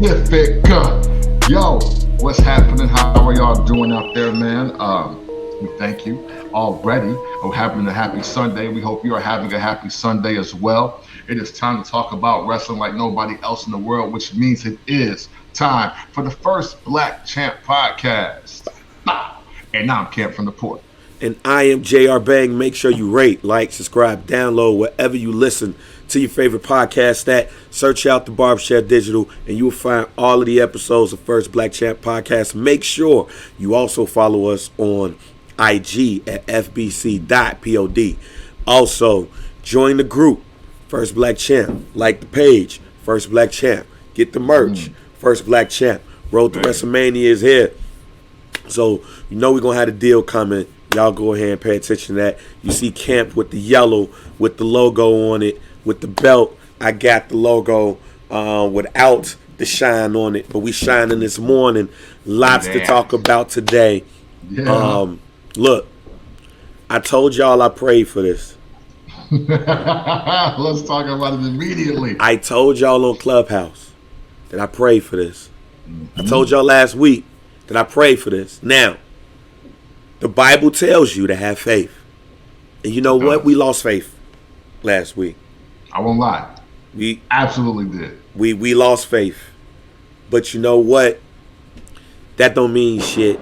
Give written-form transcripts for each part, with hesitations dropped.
Pacifica. Yo, what's happening? How are y'all doing out there, man? We thank you already for having a happy Sunday. We hope you are having a happy Sunday as well. It is time to talk about wrestling like nobody else in the world, which means it is time for the first Black Champ podcast. And I'm Camp from the Port. And I am JR Bang. Make sure you rate, like, subscribe, download wherever you listen to your favorite podcast at. Search out the Barbershop Digital and you will find all of the episodes of First Black Champ Podcast. Make sure you also follow us on IG at fbc.pod. Also, join the group, First Black Champ. Like the page, First Black Champ. Get the merch, First Black Champ. Road to WrestleMania is here. So, you know we're going to have a deal coming. Y'all go ahead and pay attention to that. You see Camp with the yellow, with the logo on it, with the belt. I got the logo without the shine on it, but we shining this morning. Lots to talk about today. Yeah. Look, I told y'all I prayed for this. Let's talk about it immediately. I told y'all on Clubhouse that I prayed for this. I told y'all last week that I prayed for this. Now, the Bible tells you to have faith. And you know what? We lost faith last week. I won't lie. We absolutely did. We lost faith. But you know what? That don't mean shit.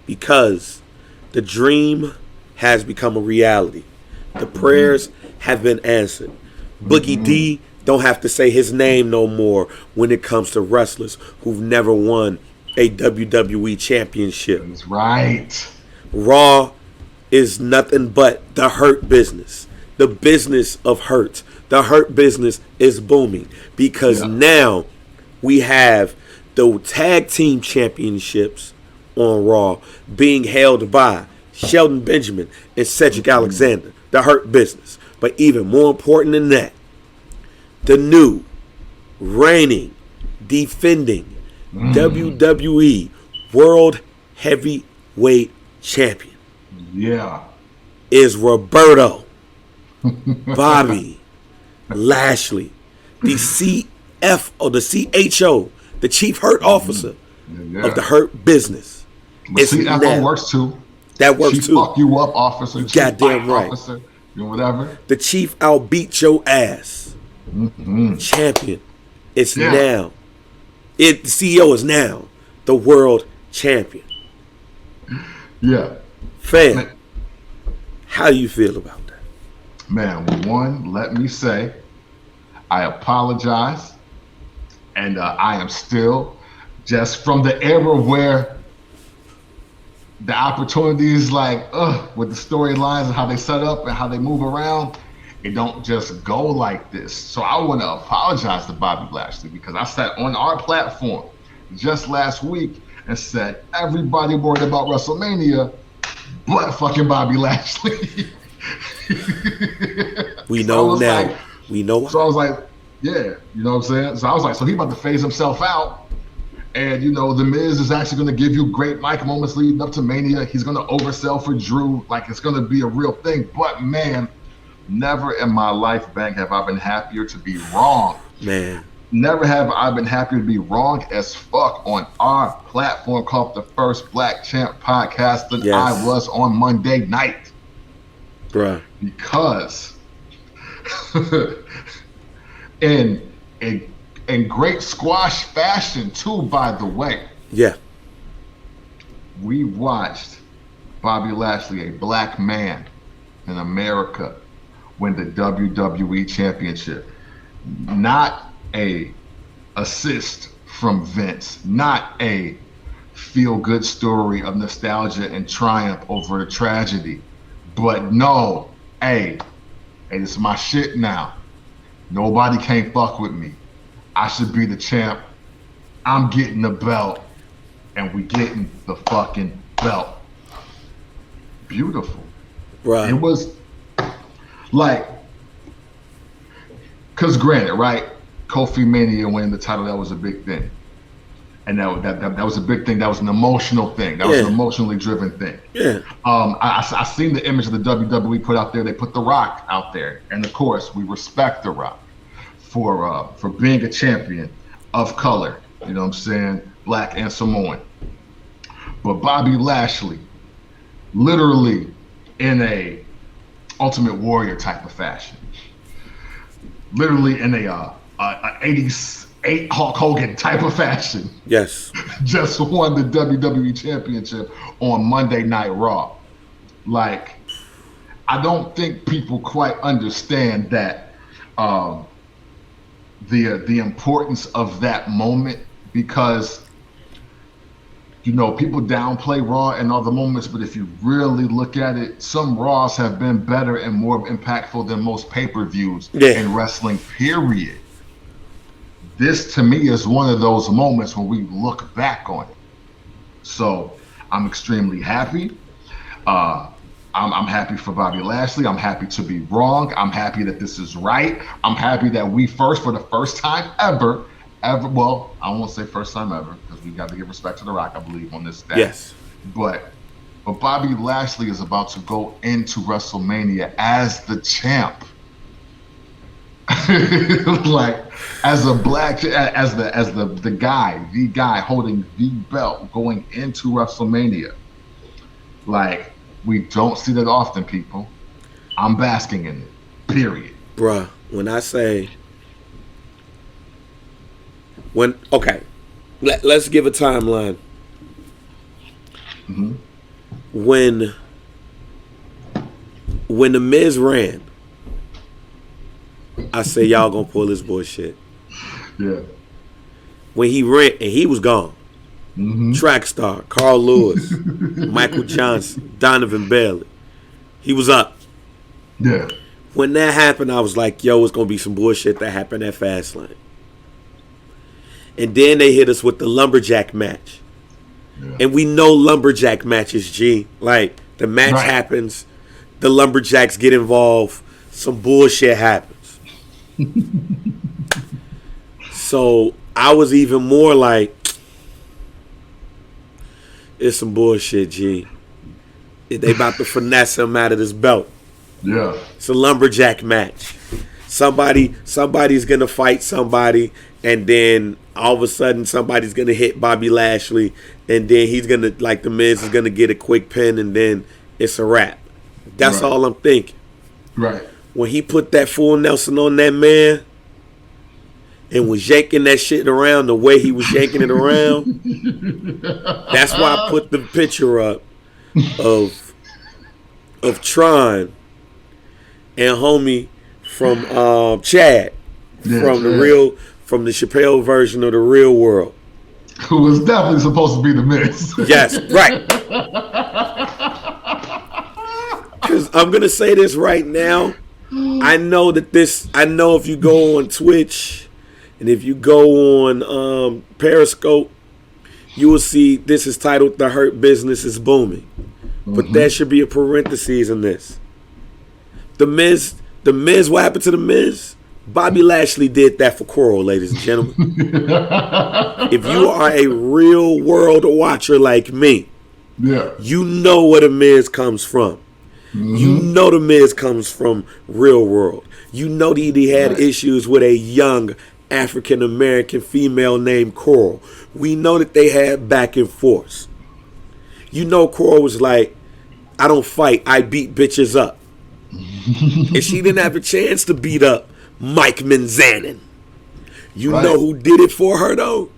Because the dream has become a reality. The prayers have been answered. Boogie D don't have to say his name no more when it comes to wrestlers who've never won a WWE championship. That's right. Raw is nothing but the hurt business. The business of hurt. The hurt business is booming because now we have the tag team championships on Raw being held by Shelton Benjamin and Cedric Alexander. The hurt business. But even more important than that, the new reigning, defending WWE World Heavyweight Champion is Roberto Bobby Lashley, the CHO, the Chief Hurt Officer of the Hurt Business. CFO works too. That works Chief too. Fuck you up, officer. You goddamn right. Officer, whatever. The Chief I'll beat your ass. Champion. It's now. The CEO is now the world champion. Yeah. Fam, how do you feel about that? Man, one, let me say, I apologize. And I am still just from the era where the opportunities with the storylines and how they set up and how they move around, it don't just go like this. So I want to apologize to Bobby Lashley because I sat on our platform just last week and said everybody worried about WrestleMania but fucking Bobby Lashley. We know now. We know. So I was like, yeah, you know what I'm saying? So I was like, so he about to phase himself out. And, The Miz is actually going to give you great mic moments leading up to Mania. He's going to oversell for Drew. Like, it's going to be a real thing. But, man, never in my life, Bang, have I been happier to be wrong. Man. Never have I been happier to be wrong as fuck on our platform called the First Black Champ Podcast than I was on Monday night. Bruh. Because in great squash fashion, too, by the way. Yeah. We watched Bobby Lashley, a black man in America, win the WWE Championship. Not a assist from Vince. Not a feel-good story of nostalgia and triumph over a tragedy. But no, hey, this is my shit now. Nobody can't fuck with me. I should be the champ. I'm getting the belt. And we getting the fucking belt. Beautiful. Right. It was like, because granted, right? Kofi Mania winning the title, that was a big thing. And that was a big thing. That was an emotional thing. That was an emotionally driven thing. Yeah. I seen the image of the WWE put out there. They put The Rock out there, and of course, we respect The Rock for being a champion of color You know what I'm saying? Black and Samoan. But Bobby Lashley, literally in a Ultimate Warrior type of fashion, literally in a 88 Hulk Hogan type of fashion, Yes. just won the WWE Championship on Monday Night Raw. Like, I don't think people quite understand that the importance of that moment, because people downplay Raw and other moments, but if you really look at it, some Raws have been better and more impactful than most pay-per-views in wrestling, period. This, to me, is one of those moments when we look back on it. So I'm extremely happy. I'm happy for Bobby Lashley. I'm happy to be wrong. I'm happy that this is right. I'm happy that we for the first time ever, well, I won't say first time ever, because we got to give respect to The Rock, I believe, on this day. Yes. But Bobby Lashley is about to go into WrestleMania as the champ. Like, as a black, as the guy holding the belt going into WrestleMania. Like, we don't see that often, people. I'm basking in it, period. Bruh, when I say, let's give a timeline. Mm-hmm. When The Miz ran, I say y'all gonna pull this bullshit. Yeah. When he ran and he was gone. Mm-hmm. Track star, Carl Lewis, Michael Johnson, Donovan Bailey. He was up. Yeah. When that happened, I was like, yo, it's gonna be some bullshit that happened at Fastlane. And then they hit us with the lumberjack match. Yeah. And we know lumberjack matches, G. Like, the match happens, the lumberjacks get involved, some bullshit happens. So I was even more like, it's some bullshit, G. They about to finesse him out of this belt. Yeah. It's a lumberjack match. Somebody's gonna fight somebody, and then all of a sudden somebody's gonna hit Bobby Lashley, and then he's gonna, like, the Miz is gonna get a quick pin, and then it's a wrap. That's all I'm thinking. Right. When he put that full Nelson on that man and was yanking that shit around the way he was yanking it around, that's why I put the picture up of Tron and homie from Chad from the Chappelle version of The Real World, who was definitely supposed to be the Miz. Yes, right. Because I'm gonna say this right now. I know if you go on Twitch and if you go on Periscope, you will see this is titled "The Hurt Business is Booming," but there should be a parentheses in this. The Miz. What happened to the Miz? Bobby Lashley did that for Coral, ladies and gentlemen. If you are a real world watcher like me, you know where the Miz comes from. You know the Miz comes from Real World. You know that he had issues with a young African-American female named Coral. We know that they had back and forth. You know Coral was like, I don't fight, I beat bitches up. And she didn't have a chance to beat up Mike Manzanin. You know who did it for her, though?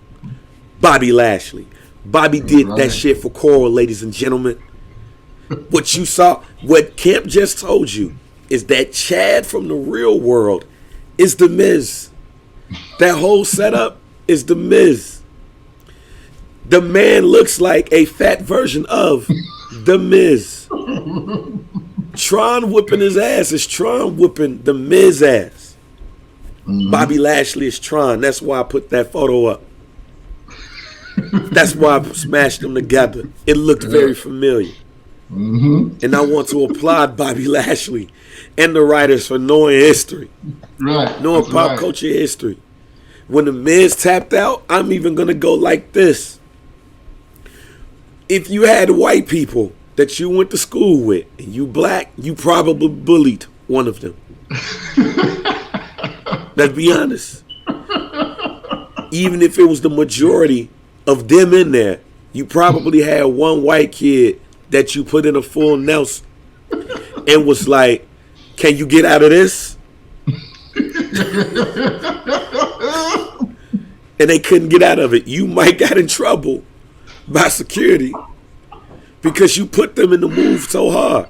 Bobby Lashley. Bobby did that shit for Coral, ladies and gentlemen. What you saw, what Kemp just told you, is that Chad from The Real World is the Miz. That whole setup is the Miz. The man looks like a fat version of the Miz. Tron whipping his ass is Tron whipping the Miz ass. Bobby Lashley is Tron. That's why I put that photo up. That's why I smashed them together. It looked very familiar. And I want to applaud Bobby Lashley and the writers for knowing history. Knowing pop culture history. When the Miz tapped out, I'm even going to go like this. If you had white people that you went to school with and you black, you probably bullied one of them. Let's be honest. even if it was the majority of them in there, you probably had one white kid that you put in a full Nelson and was like, can you get out of this? And they couldn't get out of it. You might got in trouble by security because you put them in the move so hard.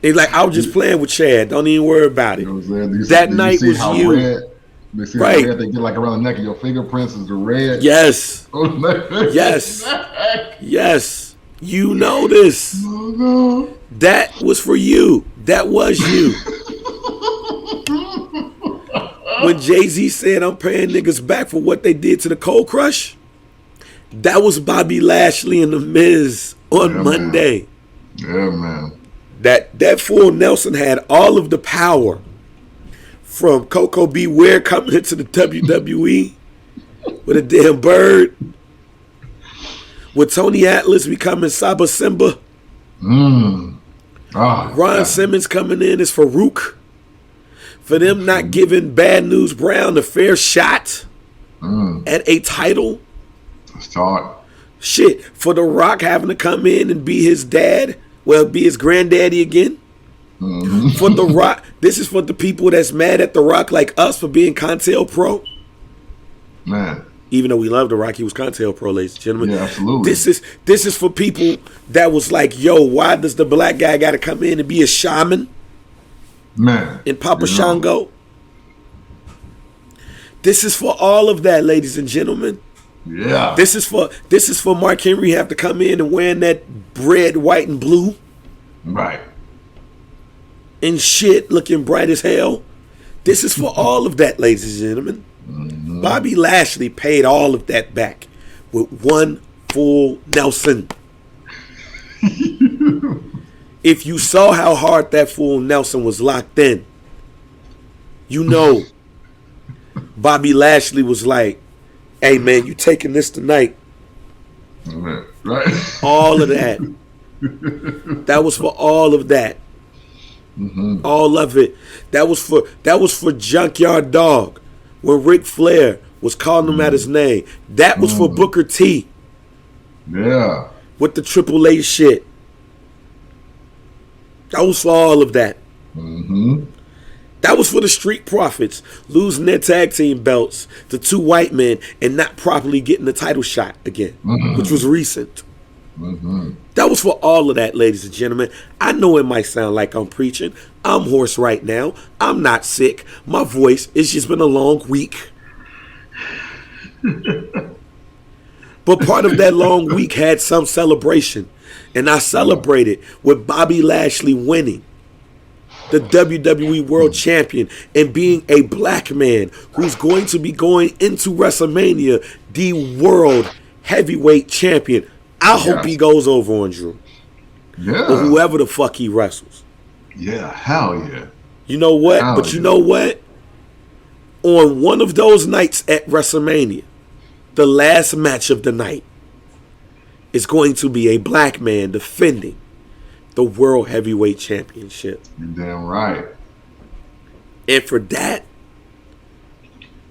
They like, I was just playing with Chad. Don't even worry about it. You know what I'm saying? That night was you. They see right. how red they get like around the neck, and your fingerprints is the red. Yes. Yes. Yes. You know this. Oh, no. That was for you. That was you. When Jay-Z said, I'm paying niggas back for what they did to the Cold Crush, that was Bobby Lashley and The Miz on Monday. Man. Yeah, man. That fool Nelson had all of the power from Coco Beware coming into the WWE with a damn bird, with Tony Atlas becoming Saba Simba, Ron Simmons coming in as Farouk, for them not giving Bad News Brown a fair shot at a title. Start. Shit, for The Rock having to come in and be his dad, well, be his granddaddy again. For The Rock, this is for the people that's mad at The Rock like us for being Contel Pro. Man. Even though we love The Rock, he was Contel Pro, ladies and gentlemen. Yeah, absolutely. This is for people that was like, yo, why does the black guy got to come in and be a shaman? Man. And Papa Shango. This is for all of that, ladies and gentlemen. Yeah. This is for Mark Henry have to come in and wearing that red, white, and blue. Right. And shit looking bright as hell. This is for all of that, ladies and gentlemen. Bobby Lashley paid all of that back with one full Nelson. If you saw how hard that full Nelson was locked in, you know Bobby Lashley was like, hey man, you taking this tonight. Right. All of that. That was for all of that. All of it. That was for Junkyard Dog when Ric Flair was calling him out his name. That was for Booker T. Yeah. With the Triple A shit. That was for all of that. That was for the Street Profits losing their tag team belts to two white men and not properly getting the title shot again, which was recent. That was for all of that, ladies and gentlemen. I know it might sound like I'm preaching. I'm hoarse right now. I'm not sick. My voice, it's just been a long week. But part of that long week had some celebration. And I celebrated with Bobby Lashley winning the WWE World Champion and being a black man who's going to be going into WrestleMania the World Heavyweight Champion. I hope he goes over on Drew. Yeah. Or whoever the fuck he wrestles. Yeah, hell yeah. You know what? But you know what? On one of those nights at WrestleMania, the last match of the night is going to be a black man defending the World Heavyweight Championship. You're damn right. And for that,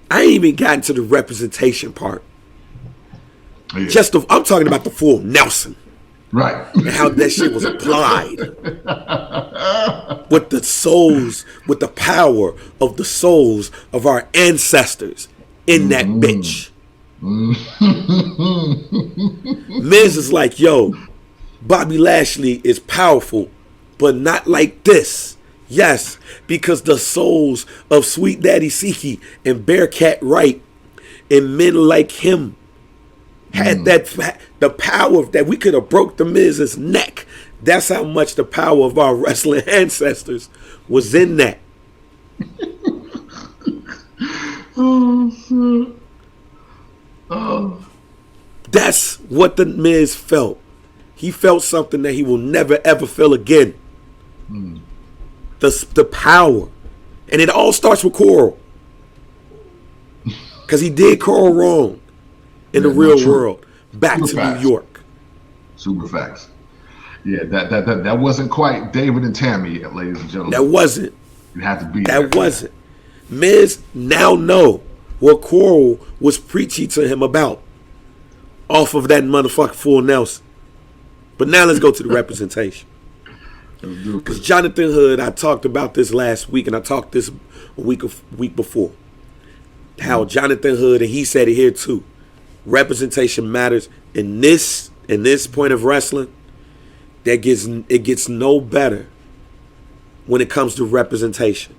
I ain't even gotten to the representation part. Yeah. I'm talking about the full Nelson. Right. And how that shit was applied. With the souls, with the power of the souls of our ancestors in that bitch. Miz is like, yo, Bobby Lashley is powerful, but not like this. Yes, because the souls of Sweet Daddy Siki and Bearcat Wright and men like him had the power that we could have broke the Miz's neck. That's how much the power of our wrestling ancestors was in that. Oh, shit. Oh. That's what the Miz felt. He felt something that he will never ever feel again. The power. And it all starts with Coral. Because he did Coral wrong in the real world. Back to New York. Super facts. Yeah, that wasn't quite David and Tammy, ladies and gentlemen. That wasn't. You have to be that wasn't. Miz now know what Quarrel was preachy to him about off of that motherfucker Full Nelson. But now let's go to the representation. Because Jonathan Hood, I talked about this last week, and I talked this a week before. How Jonathan Hood, and he said it here too, representation matters in this point of wrestling. It gets no better when it comes to representation.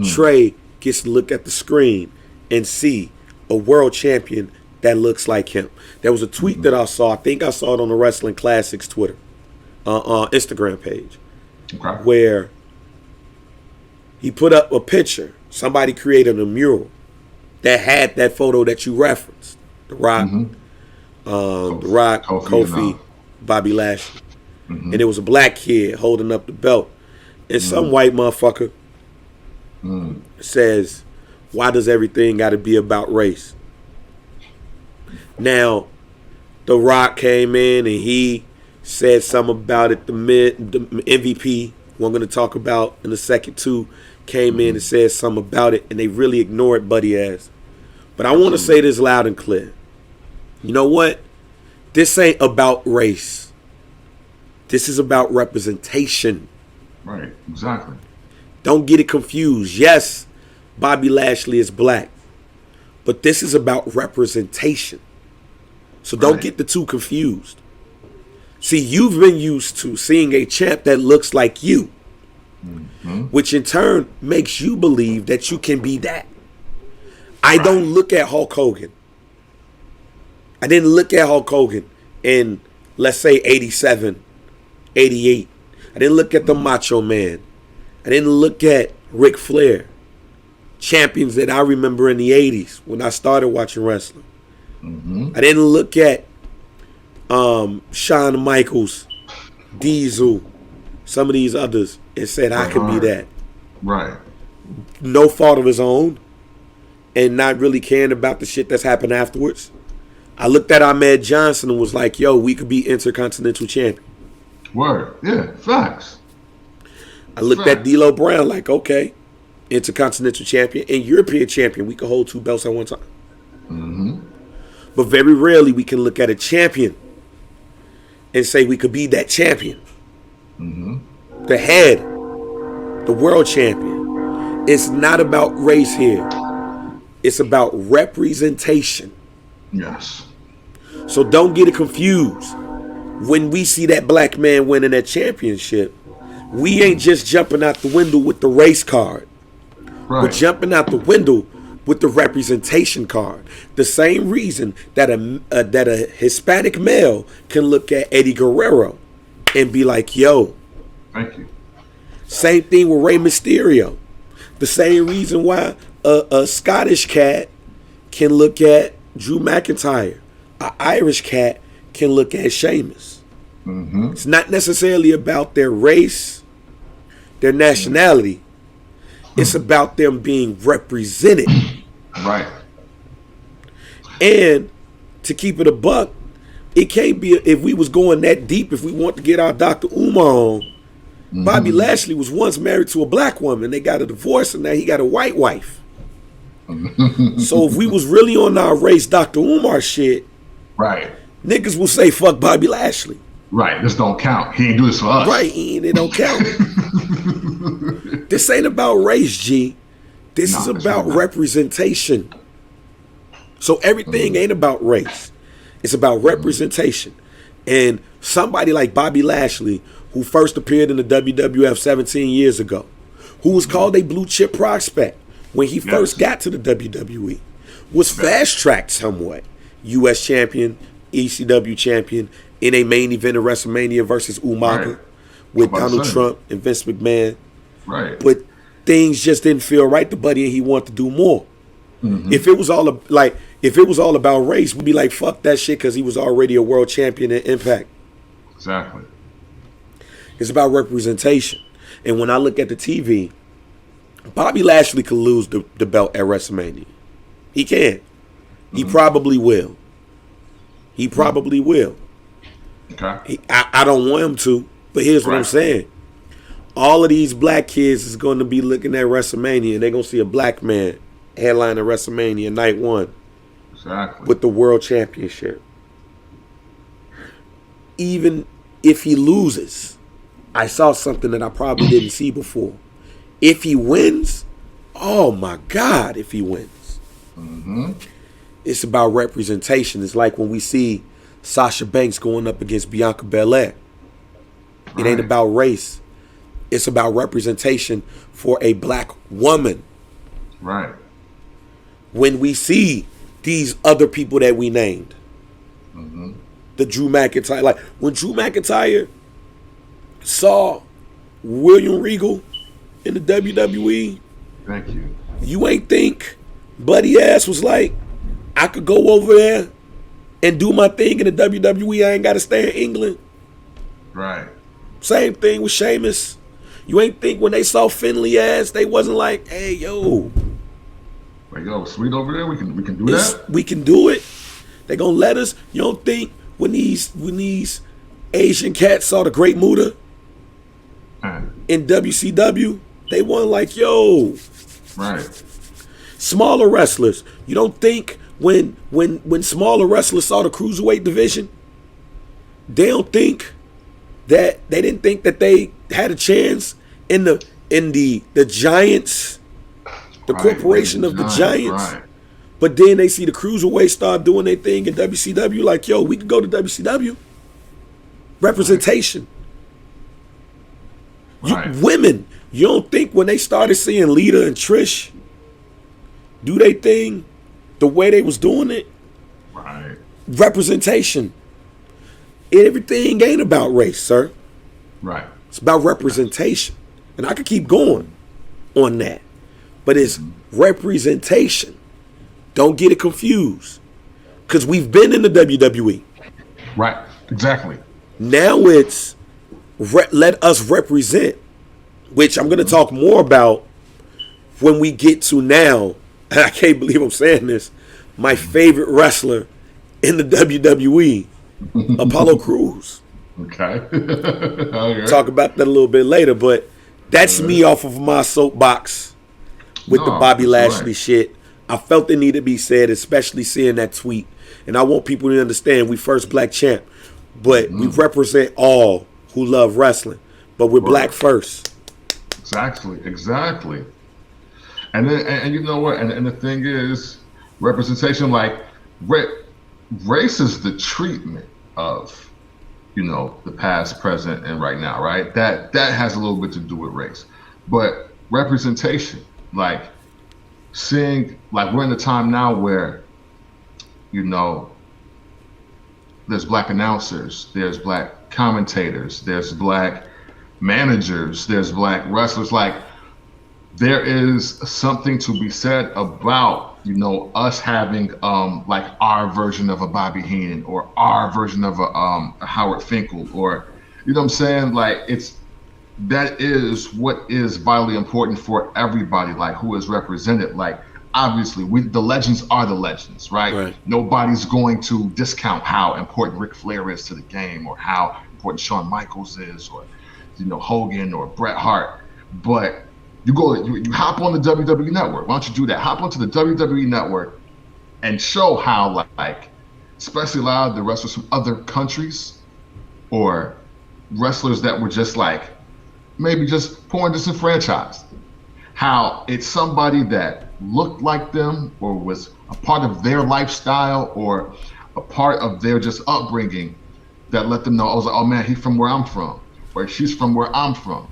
Trey gets to look at the screen and see a world champion that looks like him. There was a tweet that I saw. I think I saw it on the Wrestling Classics Twitter, Instagram page, where he put up a picture. Somebody created a mural that had that photo that you referenced. The Rock, Kofi, Bobby Lashley. And it was a black kid holding up the belt. And some white motherfucker says, why does everything got to be about race? Now, The Rock came in and he said something about it. The MVP, who I'm going to talk about in a second too, came in and said something about it, and they really ignored Buddy ass. But I want to say this loud and clear. You know what? This ain't about race. This is about representation. Right, exactly. Don't get it confused. Yes, Bobby Lashley is black, but this is about representation. So don't get the two confused. See, you've been used to seeing a champ that looks like you, which in turn makes you believe that you can be that. I don't look at Hulk Hogan. I didn't look at Hulk Hogan in, let's say, 87, 88. I didn't look at the Macho Man. I didn't look at Ric Flair. Champions that I remember in the 80s when I started watching wrestling. I didn't look at Shawn Michaels, Diesel, some of these others, and said, I can be that. Right. No fault of his own, and not really caring about the shit that's happened afterwards. I looked at Ahmed Johnson and was like, yo, we could be Intercontinental Champion. Word. Yeah, facts. I looked at D'Lo Brown like, okay, Intercontinental Champion and European Champion. We could hold two belts at one time. But very rarely we can look at a champion and say we could be that champion. The head, the world champion. It's not about race here. It's about representation. Yes. So don't get it confused. When we see that black man winning that championship, we ain't just jumping out the window with the race card. We're jumping out the window with the representation card. The same reason that a Hispanic male can look at Eddie Guerrero and be like, yo. Thank you. Same thing with Rey Mysterio. The same reason why a Scottish cat can look at Drew McIntyre. An Irish cat can look at Sheamus. It's not necessarily about their race, their nationality. It's about them being represented. Right. And to keep it a buck, it can't be, if we was going that deep, if we want to get our Dr. Umar on, Bobby Lashley was once married to a black woman. They got a divorce and now he got a white wife. So if we was really on our race Dr. Umar shit, niggas will say fuck Bobby Lashley. Right, this don't count. He ain't do this for us. Right, it don't count. This ain't about race, G. This is about representation. So everything ain't about race. It's about representation. And somebody like Bobby Lashley, who first appeared in the WWF 17 years ago, who was called a blue chip prospect when he first got to the WWE, was fast-tracked somewhat. U.S. champion, ECW champion, in a main event of WrestleMania versus Umaga with Donald Trump and Vince McMahon. But things just didn't feel right to Buddy, and he wanted to do more. If it was all about race, we'd be like, fuck that shit, because he was already a world champion in Impact. Exactly. It's about representation. And when I look at the TV, Bobby Lashley could lose the belt at WrestleMania. He can. He probably will. He probably will. Okay. I don't want him to, but here's what I'm saying. All of these black kids is going to be looking at WrestleMania and they're going to see a black man headlining WrestleMania night 1 Exactly. with the World Championship. Even if he loses, I saw something that I probably didn't see before. If he wins, oh my God, if he wins. Mm-hmm. It's about representation. It's like when we see Sasha Banks going up against Bianca Belair. It ain't about race. It's about representation for a black woman. Right. When we see these other people that we named, the Drew McIntyre, like when Drew McIntyre saw William Regal in the WWE, thank you. You ain't think Buddy Ass was like, I could go over there and do my thing in the WWE. I ain't got to stay in England. Right. Same thing with Sheamus. You ain't think when they saw Finley Ass, they wasn't like, hey, yo. Like, yo, sweet over there, we can do that? We can do it. They gonna let us. You don't think when these Asian cats saw the Great Muta in WCW, they weren't like, yo. Right. Smaller wrestlers. You don't think when smaller wrestlers saw the cruiserweight division, they didn't think that they had a chance in the Giants, the corporation of the Giants. Right. But then they see the cruiserweight start doing their thing in WCW, like, yo, we can go to WCW. Representation. Right. Women, you don't think when they started seeing Lita and Trish do their thing the way they was doing it? Right. Representation. Everything ain't about race, sir. Right. It's about representation. And I could keep going on that. But it's representation. Don't get it confused. Because we've been in the WWE. Right. Exactly. Now it's let us represent, which I'm going to talk more about when we get to now. And I can't believe I'm saying this. My favorite wrestler in the WWE, Apollo Crews. Okay. Okay. Talk about that a little bit later, but that's me off of my soapbox with the Bobby Lashley shit. I felt it needed to be said, especially seeing that tweet. And I want people to understand we first black champ, but we represent all who love wrestling, but we're black first. Exactly. And then, and you know what? And the thing is, representation, like race is the treatment of, you know, the past, present, and right now, right? That has a little bit to do with race. But representation, like seeing, like we're in a time now where, you know, there's black announcers, there's black commentators, there's black managers, there's black wrestlers. Like there is something to be said about, you know, us having like our version of a Bobby Heenan or our version of a Howard Finkel, or, you know what I'm saying? Like that is what is vitally important for everybody, like who is represented. Like obviously the legends are the legends, right? Nobody's going to discount how important Ric Flair is to the game, or how important Shawn Michaels is, or, you know, Hogan or Bret Hart. But you hop on the WWE Network. Why don't you do that? Hop onto the WWE Network and show how, like, especially a lot of the wrestlers from other countries, or wrestlers that were just like maybe just poor and disenfranchised, how it's somebody that looked like them or was a part of their lifestyle or a part of their just upbringing that let them know, I was like, oh man, he's from where I'm from, or she's from where I'm from.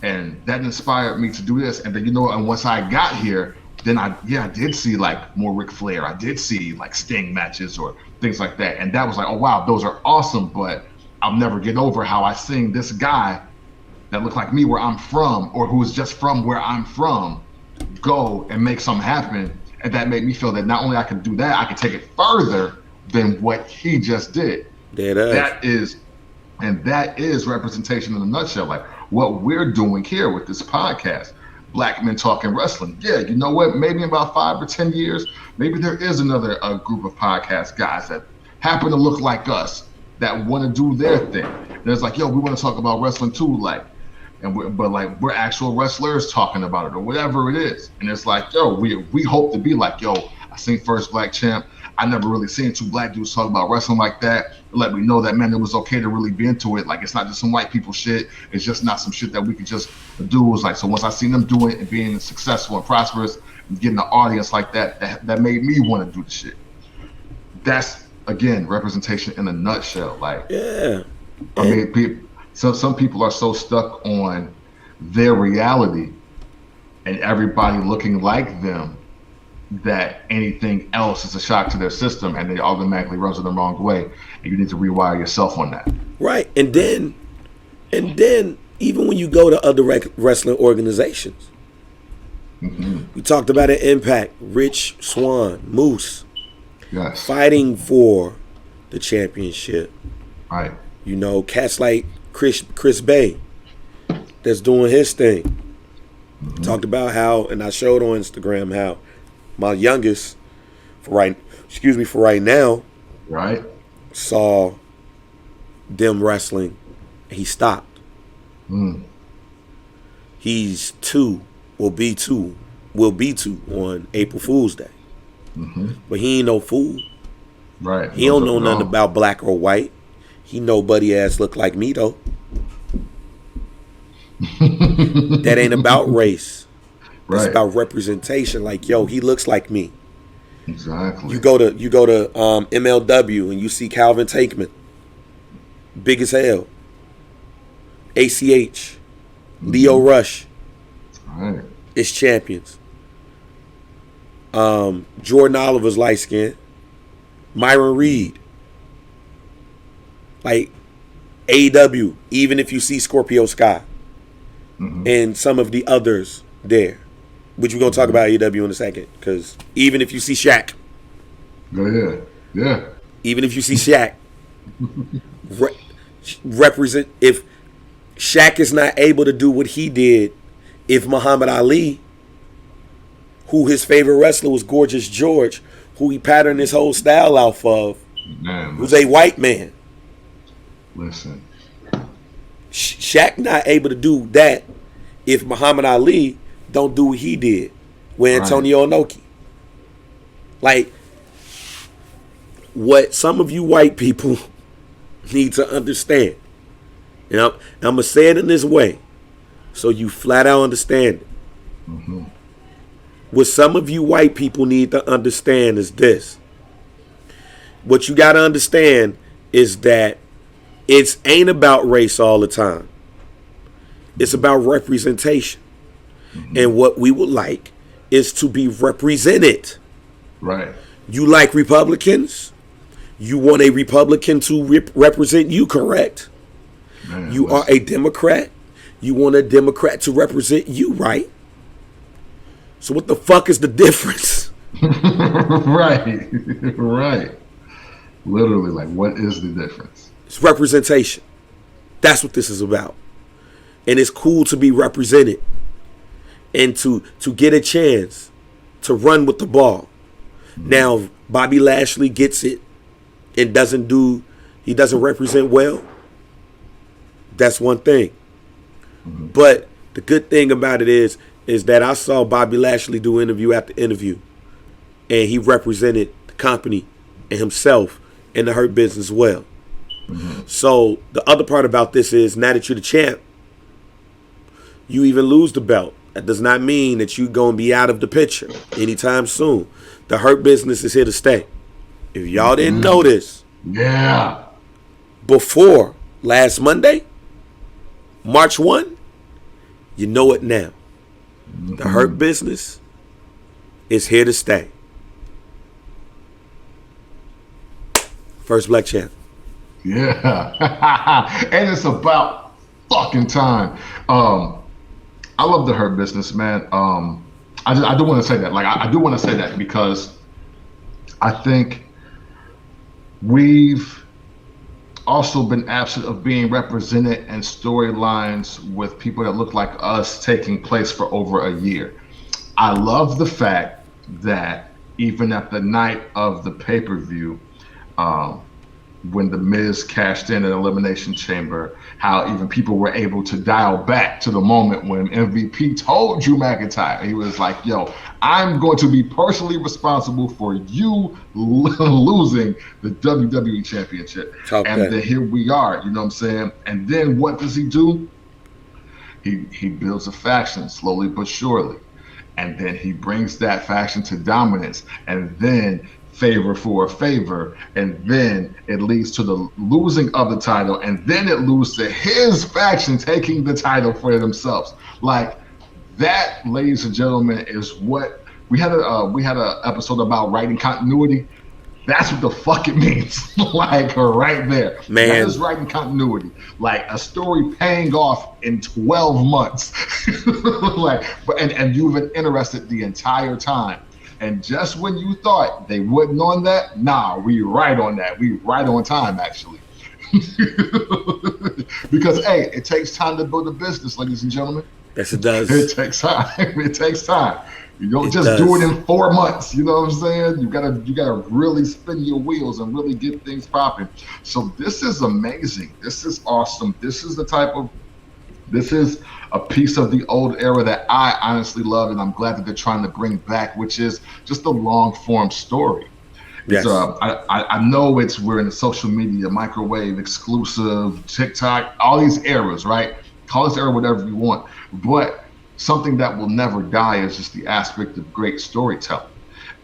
And that inspired me to do this. And then, you know, and once I got here, then I did see like more Ric Flair. I did see like Sting matches or things like that. And that was like, oh wow, those are awesome, but I'll never get over how I seen this guy that looked like me where I'm from, or who is just from where I'm from, go and make something happen. And that made me feel that not only I could do that, I could take it further than what he just did. That is representation in a nutshell. Like what we're doing here with this podcast, Black Men Talking Wrestling. Yeah, you know what? Maybe in about 5 or 10 years, maybe there is another group of podcast guys that happen to look like us that want to do their thing. And it's like, yo, we want to talk about wrestling too. Like, but like we're actual wrestlers talking about it or whatever it is, and it's like, yo, we hope to be like, yo, I seen First Black Champ. I never really seen two black dudes talk about wrestling like that. It let me know that, man, it was okay to really be into it. Like, it's not just some white people shit. It's just not some shit that we could just do. It was like, so once I seen them doing it and being successful and prosperous and getting an audience like that made me want to do the shit. That's, again, representation in a nutshell. Like, yeah. I mean, some people are so stuck on their reality and everybody looking like them that anything else is a shock to their system, and they automatically rubs it the wrong way, and you need to rewire yourself on that. Right, and then even when you go to other wrestling organizations, we talked about an Impact, Rich Swann, Moose, yes, fighting for the championship. Right. You know, cats like Chris Bay, that's doing his thing. Talked about how, and I showed on Instagram how my youngest, for right now, right, saw them wrestling. He stopped. He's will be two on April Fool's Day. But he ain't no fool. Right. He don't know nothing about black or white. He know buddy ass look like me though. That ain't about race. It's about representation. Like, yo, he looks like me. Exactly. You go to MLW and you see Calvin Takeman, big as hell. ACH, Leo Rush, right, is champions. Jordan Oliver's light skin. Myron Reed. Like AEW, even if you see Scorpio Sky and some of the others there. Which we're going to talk about AEW in a second. Because even if you see Shaq. Go ahead. Yeah. Even if you see Shaq. Represent. If Shaq is not able to do what he did, if Muhammad Ali, who his favorite wrestler was Gorgeous George, who he patterned his whole style off of, who's a white man. Listen. Shaq not able to do that if Muhammad Ali don't do what he did with Antonio Inoki. Like, what some of you white people need to understand, you know, I'm going to say it in this way so you flat out understand it. What some of you white people need to understand is this. What you got to understand is that it ain't about race all the time. It's about representation. And what we would like is to be represented. Right. You like Republicans? You want a Republican to represent you, correct? Man, you are a Democrat? You want a Democrat to represent you, right? So what the fuck is the difference? Right. Right. Literally, like, what is the difference? It's representation. That's what this is about. And it's cool to be represented. And to get a chance to run with the ball. Now, Bobby Lashley gets it and he doesn't represent well. That's one thing. But the good thing about it is that I saw Bobby Lashley do interview after interview. And he represented the company and himself in the Hurt Business well. So the other part about this is, now that you're the champ, you even lose the belt. That does not mean that you're going to be out of the picture anytime soon. The Hurt Business is here to stay. If y'all didn't know this, before last Monday, March 1, you know it now. The Hurt Business is here to stay. First Black Champ. Yeah. And it's about fucking time. I love the Hurt Business, man. I do want to say that. Like, I do want to say that because I think we've also been absent of being represented in storylines with people that look like us taking place for over a year. I love the fact that even at the night of the pay-per-view, when the Miz cashed in an Elimination Chamber, how even people were able to dial back to the moment when MVP told Drew McIntyre, he was like, yo, I'm going to be personally responsible for you losing the WWE Championship. And then here we are, you know what I'm saying? And then what does he do? He builds a faction slowly but surely. And then he brings that faction to dominance. And then favor for a favor, and then it leads to the losing of the title, and then it leads to his faction taking the title for themselves. Like that, ladies and gentlemen, is what we had a episode about writing continuity. That's what the fuck it means. Like right there, man, that is writing continuity. Like a story paying off in 12 months. Like, and you've been interested the entire time. And just when you thought they wouldn't on that, nah, we right on that. We right on time, actually. Because, hey, it takes time to build a business, ladies and gentlemen. Yes, it does. It takes time. It takes time. You don't just do it in 4 months. You know what I'm saying? You gotta really spin your wheels and really get things popping. So this is amazing. This is awesome. This is a piece of the old era that I honestly love, and I'm glad that they're trying to bring back, which is just a long form story. Yes. I know we're in the social media, microwave, exclusive, TikTok, all these eras, right? Call this era whatever you want, but something that will never die is just the aspect of great storytelling.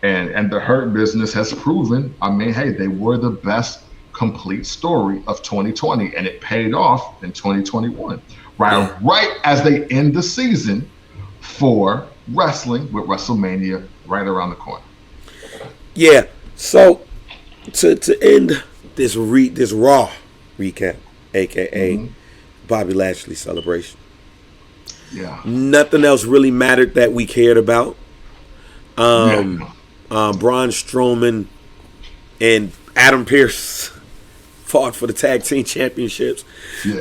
And the Hurt Business has proven, I mean, hey, they were the best complete story of 2020, and it paid off in 2021. Right as they end the season for wrestling with WrestleMania right around the corner. Yeah. So to end this Raw recap, aka Bobby Lashley celebration. Yeah. Nothing else really mattered that we cared about. Braun Strowman and Adam Pearce fought for the tag team championships,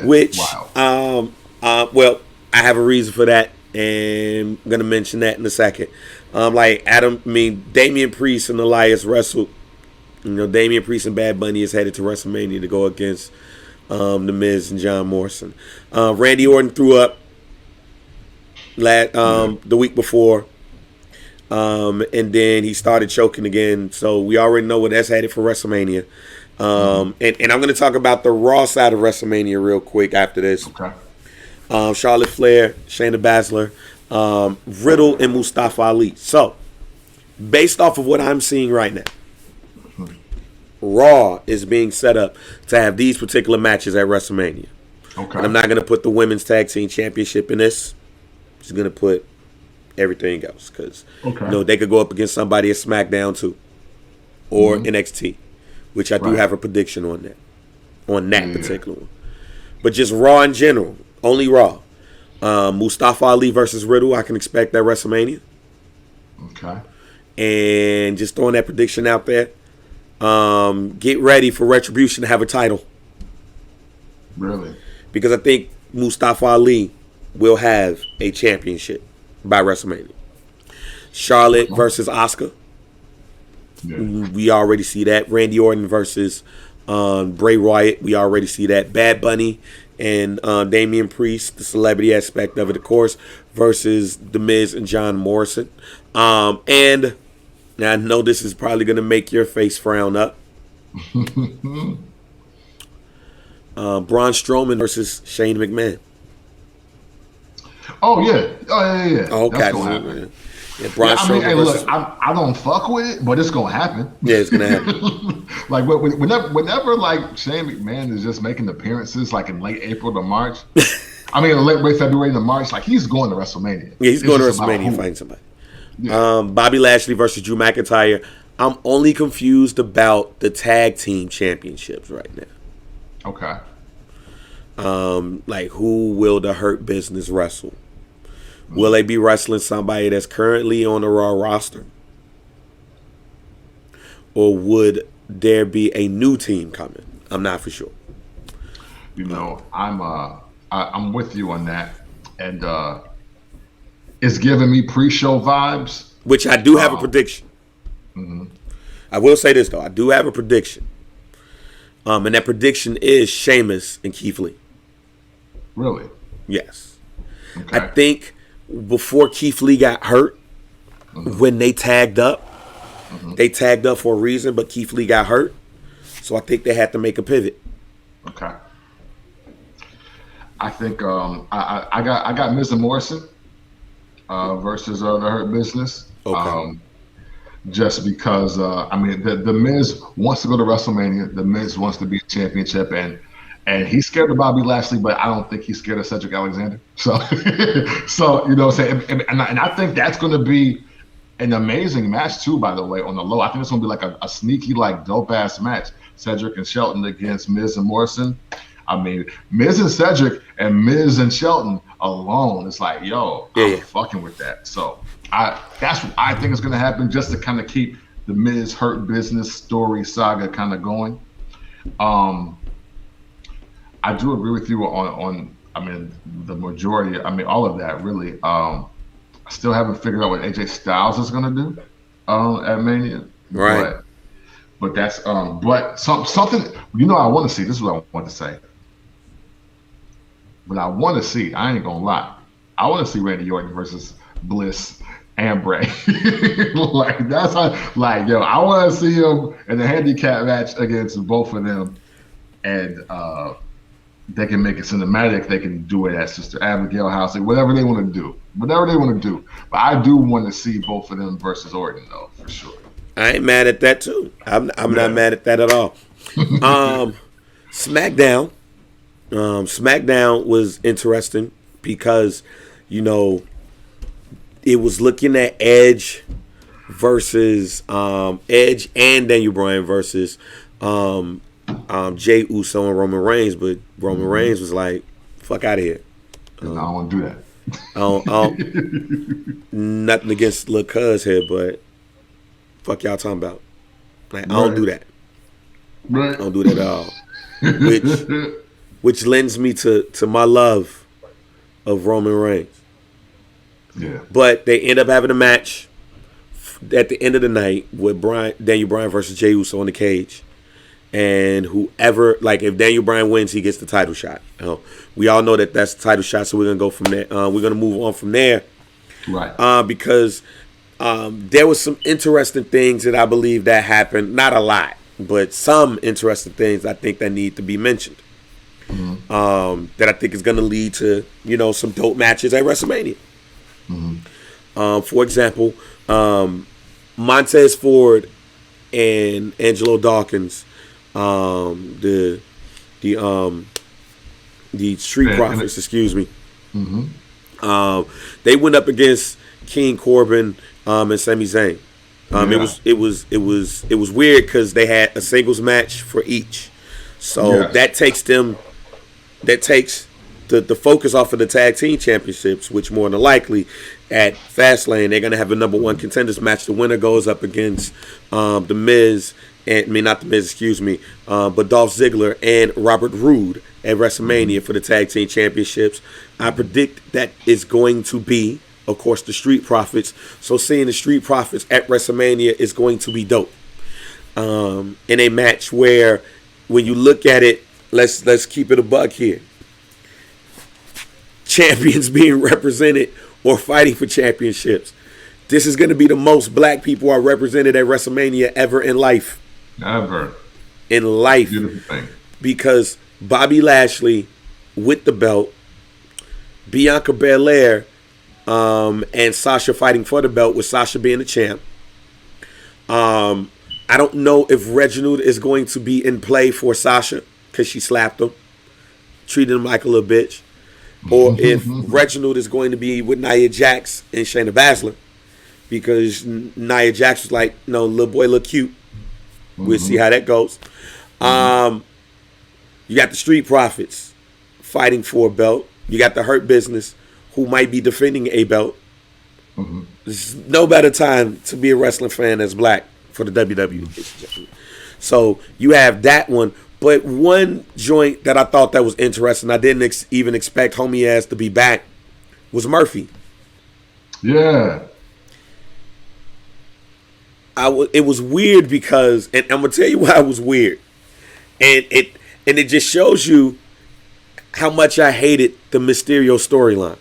which well, I have a reason for that, and I'm gonna mention that in a second. Damian Priest and Elias wrestled. You know, Damian Priest and Bad Bunny is headed to WrestleMania to go against The Miz and John Morrison. Randy Orton threw up the week before, and then he started choking again. So we already know what that's headed for WrestleMania. And I'm going to talk about the Raw side of WrestleMania real quick after this. Okay. Charlotte Flair, Shayna Baszler, Riddle, and Mustafa Ali. So, based off of what I'm seeing right now, Raw is being set up to have these particular matches at WrestleMania. Okay. And I'm not going to put the Women's Tag Team Championship in this. I'm just going to put everything else. Because, they could go up against somebody at SmackDown too. Or NXT. Which I do have a prediction on that. On that particular one. But just Raw in general. Only Raw. Mustafa Ali versus Riddle, I can expect at WrestleMania. Okay. And just throwing that prediction out there. Get ready for Retribution to have a title. Really? Because I think Mustafa Ali will have a championship by WrestleMania. Charlotte versus Asuka. Yeah. We already see that. Randy Orton versus Bray Wyatt. We already see that. Bad Bunny and Damian Priest, the celebrity aspect of it, of course, versus The Miz and John Morrison. And now I know this is probably going to make your face frown up. Braun Strowman versus Shane McMahon. Oh, yeah. Okay. That's gonna happen. Yeah, Braun Strowman hey, look, I don't fuck with it, but it's gonna happen. Yeah, it's gonna happen. Like whenever like Shane McMahon is just making appearances, like in late April to March. I mean, late February to March, like he's going to WrestleMania. Yeah, he's going to WrestleMania fighting somebody. Yeah. Bobby Lashley versus Drew McIntyre. I'm only confused about the tag team championships right now. Okay. Like who will the Hurt Business wrestle? Will they be wrestling somebody that's currently on the Raw roster? Or would there be a new team coming? I'm not for sure. You know, I'm with you on that. And it's giving me pre-show vibes. Which I do have a prediction. I will say this, though. I do have a prediction. And that prediction is Sheamus and Keith Lee. Really? Yes. Okay. I think before Keith Lee got hurt, when they tagged up for a reason, but Keith Lee got hurt. So I think they had to make a pivot. Okay. I think I got Miz and Morrison versus the Hurt Business. Okay. Just because the Miz wants to go to WrestleMania. The Miz wants to be a championship, and he's scared of Bobby Lashley, but I don't think he's scared of Cedric Alexander. So you know what I'm saying? And I think that's going to be an amazing match too, by the way, on the low. I think it's going to be like a sneaky, like, dope-ass match. Cedric and Shelton against Miz and Morrison. I mean, Miz and Cedric and Miz and Shelton alone, it's like, yo, I'm fucking with that. So that's what I think is going to happen, just to kind of keep the Miz Hurt Business story saga kind of going. I do agree with you on the majority. All of that really. I still haven't figured out what AJ Styles is going to do at Mania. Right. But that's something, I want to see. This is what I want to say. But I want to see, I ain't gonna lie, I want to see Randy Orton versus Bliss and Bray. That's how, I want to see him in a handicap match against both of them, and they can make it cinematic. They can do it at Sister Abigail house, whatever they want to do. But I do want to see both of them versus Orton, though, for sure. I ain't mad at that too. I'm not mad at that at all. SmackDown. SmackDown was interesting because, it was looking at Edge versus Edge and Daniel Bryan versus Jey Uso and Roman Reigns, but Roman Reigns was like, "Fuck out of here." I don't want to do that. I don't nothing against Lil Cuz here, but fuck y'all talking about. Like, I don't do that. Right. I don't do that at all. Which lends me to my love of Roman Reigns. Yeah. But they end up having a match at the end of the night with Daniel Bryan versus Jey Uso in the cage. And whoever, if Daniel Bryan wins, he gets the title shot. We all know that that's the title shot, so we're going to go from there. We're going to move on from there. Right. Because there was some interesting things that I believe that happened. Not a lot, but some interesting things I think that need to be mentioned. That I think is going to lead to, some dope matches at WrestleMania. For example, Montez Ford and Angelo Dawkins, the Street Profits, excuse me. They went up against King Corbin and Sami Zayn. It was weird because they had a singles match for each, so that takes the focus off of the tag team championships, which more than likely at Fastlane they're gonna have a number one contenders match. The winner goes up against the Miz. Not the Miz, excuse me, but Dolph Ziggler and Robert Roode at WrestleMania for the Tag Team Championships. I predict that is going to be, of course, the Street Profits. So seeing the Street Profits at WrestleMania is going to be dope. In a match where, when you look at it, let's keep it a buck here. Champions being represented or fighting for championships. This is going to be the most black people are represented at WrestleMania ever in life. Ever. In life. Beautiful thing. Because Bobby Lashley with the belt, Bianca Belair, and Sasha fighting for the belt, with Sasha being the champ. I don't know if Reginald is going to be in play for Sasha because she slapped him, treated him like a little bitch. Or if Reginald is going to be with Nia Jax and Shayna Baszler, because Nia Jax was like, no, little boy look cute. We'll see how that goes. You got the Street Profits fighting for a belt. You got the Hurt Business, who might be defending a belt. There's no better time to be a wrestling fan that's black for the WWE. So you have that one. But one joint that I thought that was interesting, I didn't even expect homie ass to be back, was Murphy. Yeah. It was weird because, and I'm going to tell you why it was weird. And it just shows you how much I hated the Mysterio storyline.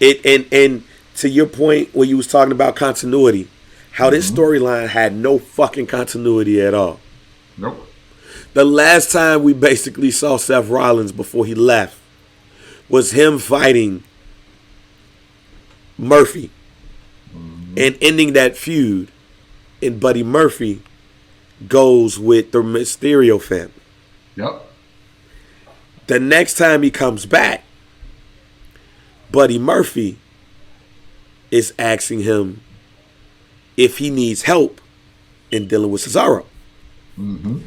And to your point when you was talking about continuity, how this storyline had no fucking continuity at all. Nope. The last time we basically saw Seth Rollins before he left was him fighting Murphy and ending that feud. And Buddy Murphy goes with the Mysterio family. Yep. The next time he comes back, Buddy Murphy is asking him if he needs help in dealing with Cesaro. Mm-hmm.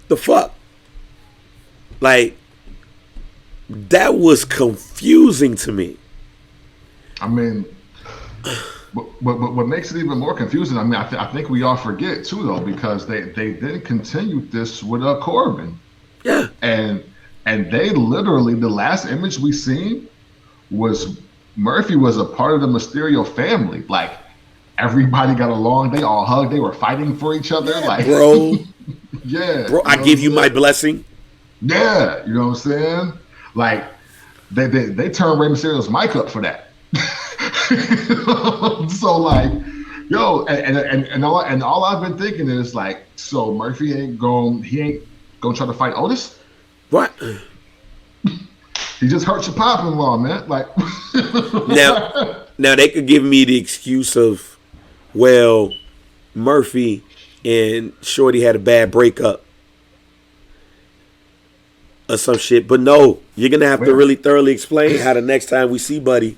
The fuck? Like, that was confusing to me. I mean, but what makes it even more confusing, I mean, I think we all forget, too, though, because they then continued this with Corbin. Yeah. And they literally, the last image we seen was Murphy was a part of the Mysterio family. Like, everybody got along. They all hugged. They were fighting for each other. Like, bro. Yeah. Bro, I give you my blessing. Yeah. You know what I'm saying? Like, they turned Rey Mysterio's mic up for that. So, like, yo, and all I've been thinking is, like, so Murphy ain't gonna try to fight Otis? What? He just hurt your pop-in-law, man. Like, now they could give me the excuse of, well, Murphy and Shorty had a bad breakup or some shit. But no, you're gonna have to really thoroughly explain how the next time we see Buddy,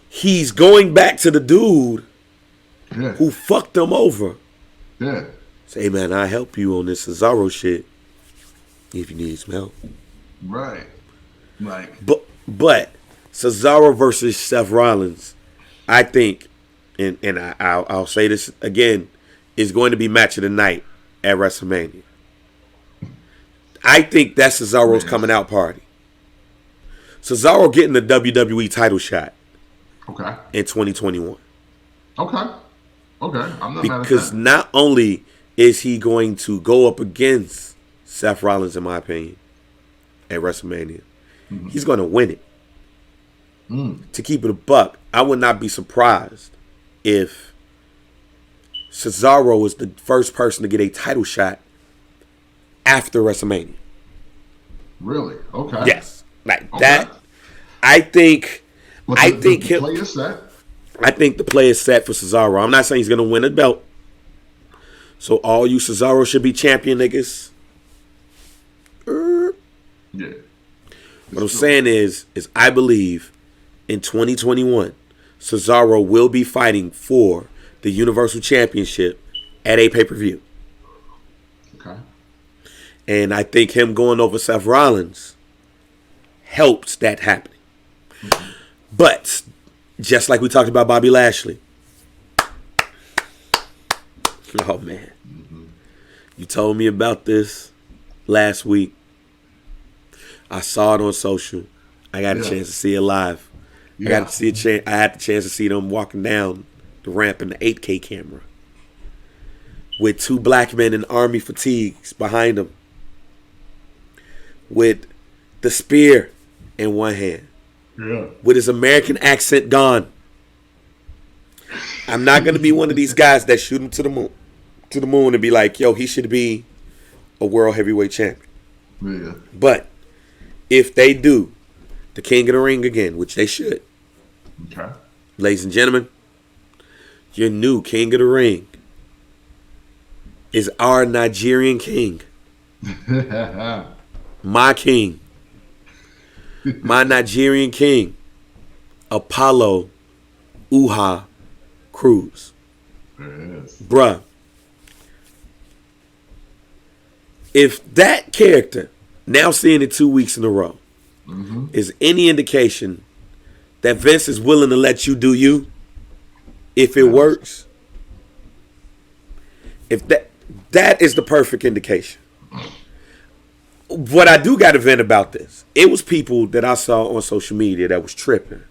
he's going back to the dude who fucked him over. Yeah. Say, hey man, I'll help you on this Cesaro shit if you need some help. Right. Like, but Cesaro versus Seth Rollins, I think, and I'll say this again, is going to be match of the night at WrestleMania. I think that's Cesaro's coming out party. Cesaro getting the WWE title shot. Okay. In 2021. Okay. I'm not mad at that. Because not only is he going to go up against Seth Rollins, in my opinion, at WrestleMania, he's going to win it. To keep it a buck, I would not be surprised if Cesaro was the first person to get a title shot after WrestleMania. Really? Okay. Yes. Like that. I think the play is set. I think the play is set for Cesaro. I'm not saying he's going to win a belt. So all you Cesaro should be champion niggas. Yeah. What I'm saying is I believe in 2021, Cesaro will be fighting for the Universal Championship at a pay-per-view. Okay. And I think him going over Seth Rollins helps that happening. But just like we talked about Bobby Lashley. Oh, man. You told me about this last week. I saw it on social. I got a chance to see it live. I had the chance to see them walking down the ramp in the 8K camera with two black men in army fatigues behind them, with the spear in one hand, with his American accent gone. I'm not gonna be one of these guys that shoot him to the moon and be like, yo, he should be a world heavyweight champion. Yeah. But if they do the King of the Ring again, which they should, okay, ladies and gentlemen, your new King of the Ring is our Nigerian king. My king. My Nigerian king. Apollo Uha Cruz. Yes. Bruh. If that character, now seeing it 2 weeks in a row, is any indication that Vince is willing to let you do you, if it works, if that is the perfect indication. What I do got to vent about this, it was people that I saw on social media that was tripping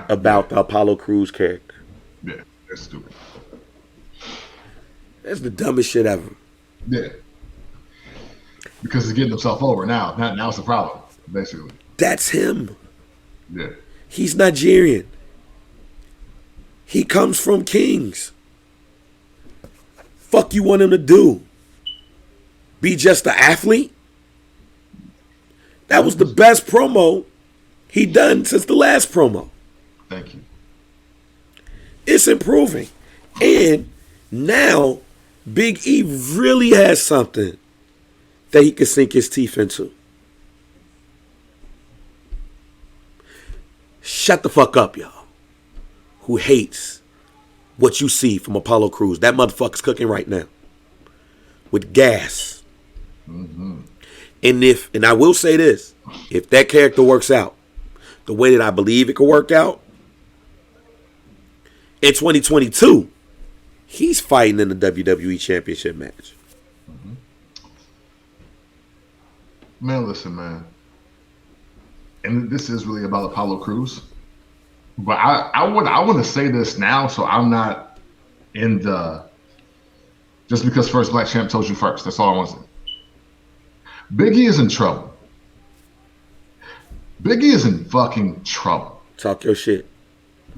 about the Apollo Crews character. Yeah. It's stupid. That's the dumbest shit ever. Yeah. Because he's getting himself over now. Now it's a problem, basically. That's him. Yeah. He's Nigerian. He comes from Kings. Fuck you want him to do? Be just an athlete? That was the best promo he done since the last promo. Thank you. It's improving. And now Big E really has something that he can sink his teeth into. Shut the fuck up, y'all. Who hates what you see from Apollo Crews. That motherfucker's cooking right now. With gas. Mm-hmm. And I will say this, if that character works out the way that I believe it could work out, in 2022, he's fighting in the WWE Championship match. Mm-hmm. Man, listen, man. And this is really about Apollo Crews. But I want to say this now, so I'm not in the just because First Black Champ told you first. That's all I want to say. Big E is in trouble. Big E is in fucking trouble. Talk your shit.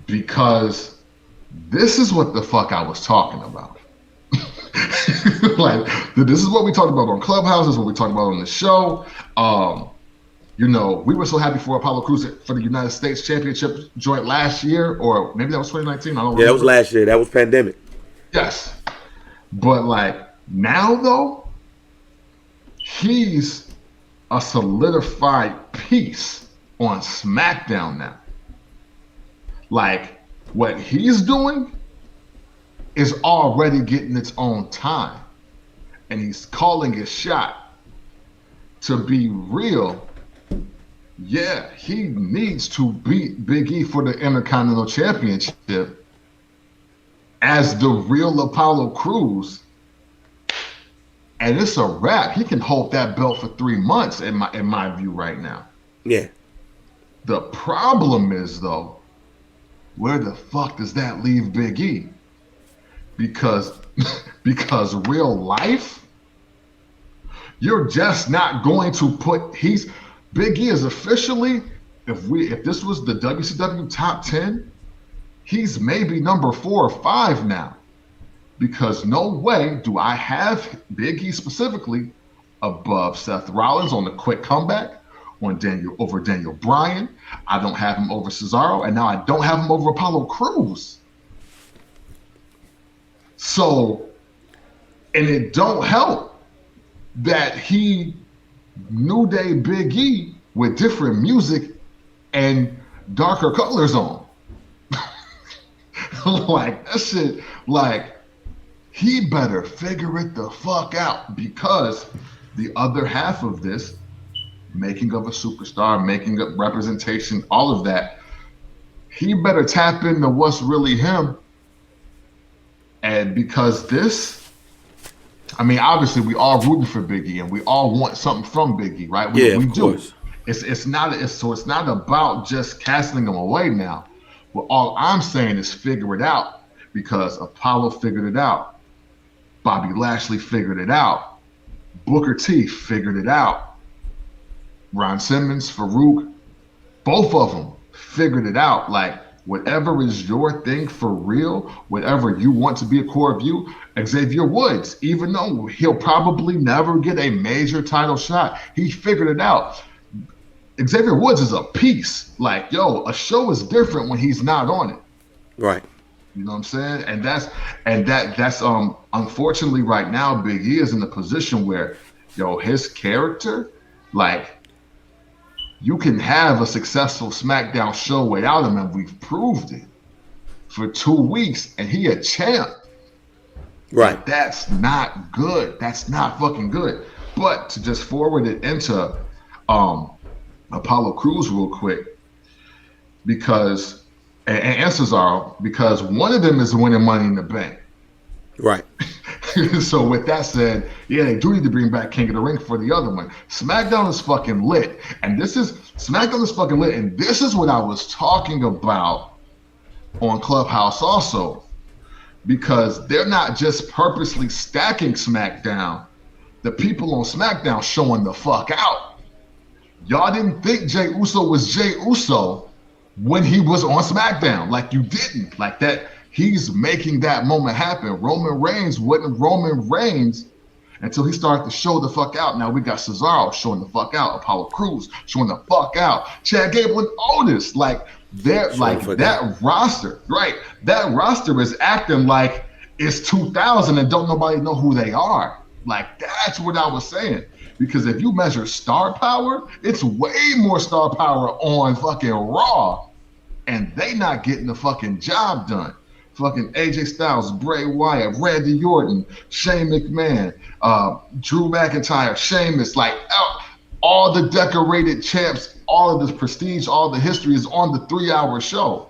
Because this is what the fuck I was talking about. Like, this is what we talked about on Clubhouse. This is what we talked about on the show. You know, we were so happy for Apollo Crews for the United States Championship joint last year, or maybe that was 2019. I don't remember. Yeah, that was last year. That was pandemic. Yes. But, like, now, though, he's a solidified piece on SmackDown now. Like, what he's doing is already getting its own time. And he's calling his shot. To be real, yeah, he needs to beat Big E for the Intercontinental Championship as the real Apollo Crews. And it's a wrap. He can hold that belt for 3 months in my view right now. Yeah. The problem is, though, where the fuck does that leave Big E? Because real life, you're just not going to put Big E is officially, if this was the WCW top 10, he's maybe number 4 or 5 now. Because no way do I have Big E specifically above Seth Rollins on the quick comeback, over Daniel Bryan. I don't have him over Cesaro, and now I don't have him over Apollo Crews. So, and it don't help that he New Day Big E with different music and darker colors on. Like, that shit, like, he better figure it the fuck out, because the other half of this, making of a superstar, making up representation, all of that, he better tap into what's really him. And because this, I mean, obviously we all rooting for Big E and we all want something from Big E, right? We of do. Course. It's not about just casting him away now. But all I'm saying is figure it out, because Apollo figured it out. Bobby Lashley figured it out. Booker T figured it out. Ron Simmons, Farouk, both of them figured it out. Like, whatever is your thing for real, whatever you want to be a core of you, Xavier Woods, even though he'll probably never get a major title shot, he figured it out. Xavier Woods is a piece. Like, yo, a show is different when he's not on it. Right. You know what I'm saying? And that's unfortunately right now Big E is in a position where, yo, his character, like, you can have a successful SmackDown show without him, and we've proved it for 2 weeks, and he a champ. Right. Like, that's not good. That's not fucking good. But to just forward it into Apollo Crews real quick, because and Cesaro, because one of them is winning Money in the Bank. Right. So with that said, yeah, they do need to bring back King of the Ring for the other one. SmackDown is fucking lit. And SmackDown is fucking lit. And this is what I was talking about on Clubhouse also. because they're not just purposely stacking SmackDown. The people on SmackDown showing the fuck out. Y'all didn't think Jey Uso was Jey Uso when he was on SmackDown. Like, you didn't. Like, that, he's making that moment happen. Roman Reigns wasn't Roman Reigns until he started to show the fuck out. Now we got Cesaro showing the fuck out, Apollo Crews showing the fuck out, Chad Gable and Otis. Like, they're like that roster, right? That roster is acting like it's 2000 and don't nobody know who they are. Like, that's what I was saying. Because if you measure star power, it's way more star power on fucking Raw, and they not getting the fucking job done. Fucking AJ Styles, Bray Wyatt, Randy Orton, Shane McMahon, Drew McIntyre, Sheamus, like all the decorated champs, all of this prestige, all the history is on the 3-hour show.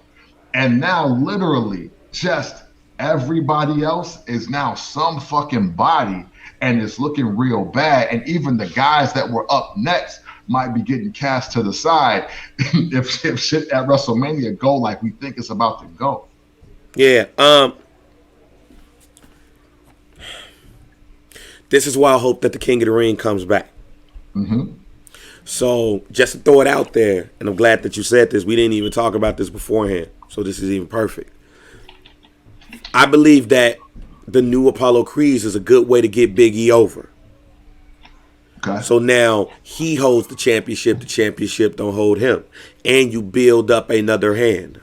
And now literally just everybody else is now some fucking body, and it's looking real bad. And even the guys that were up next might be getting cast to the side if shit at WrestleMania go like we think it's about to go. Yeah. This is why I hope that the King of the Ring comes back. Mm-hmm. So just to throw it out there, and I'm glad that you said this. We didn't even talk about this beforehand, so this is even perfect. I believe that the new Apollo Crews is a good way to get Big E over. Okay. So now he holds the championship. The championship don't hold him, and you build up another hand.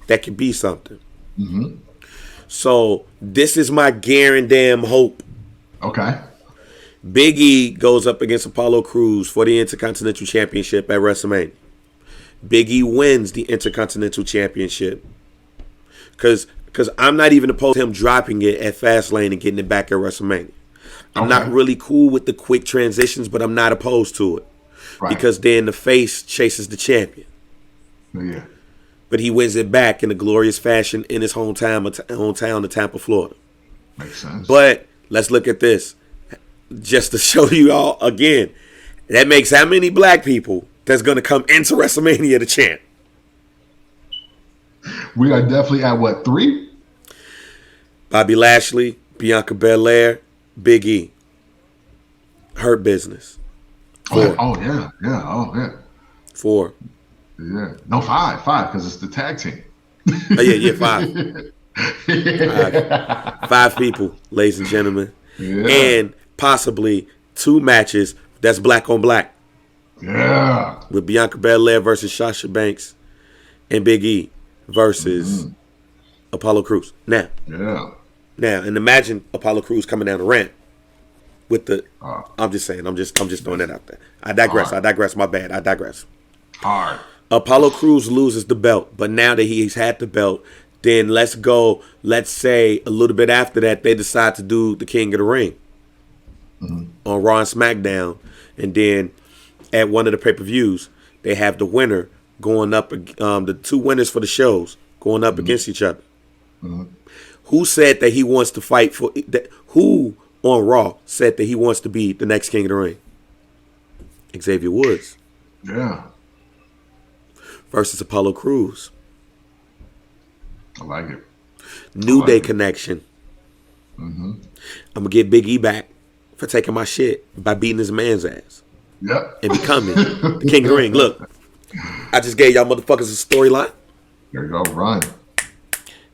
That could be something. Mm-hmm. So this is my guaranteed hope. Okay. Big E goes up against Apollo Crews for the Intercontinental Championship at WrestleMania. Big E wins the Intercontinental Championship. Because I'm not even opposed to him dropping it at Fastlane and getting it back at WrestleMania. I'm not really cool with the quick transitions, but I'm not opposed to it. Right. Because then the face chases the champion. Yeah. But he wins it back in a glorious fashion in his hometown of Tampa, Florida. Makes sense. But let's look at this. Just to show you all again, that makes how many black people that's going to come into WrestleMania to chant? We are definitely at what, 3? Bobby Lashley, Bianca Belair, Big E. Hurt Business. 4. Oh yeah. Oh yeah. 4. Yeah. No, 5, because it's the tag team. Oh yeah, 5. 5 people, ladies and gentlemen. Yeah. And possibly 2 matches that's black on black. Yeah. With Bianca Belair versus Sasha Banks and Big E versus Apollo Crews. Now, and imagine Apollo Crews coming down the ramp with the. I'm just saying. I'm just throwing that out there. I digress. My bad. I digress. Hard. Apollo Crews loses the belt, but now that he's had the belt, then let's say a little bit after that, they decide to do the King of the Ring on Raw and SmackDown. And then at one of the pay-per-views, they have the winner going up, the 2 winners for the shows going up against each other. Who said that he wants to fight for that? Who on Raw said that he wants to be the next King of the Ring? Xavier Woods. Yeah. Versus Apollo Crews. I like it. New Day connection. I'm gonna get Big E back for taking my shit by beating his man's ass. Yep. And becoming the King of the Ring. Look, I just gave y'all motherfuckers a storyline. There you go, run.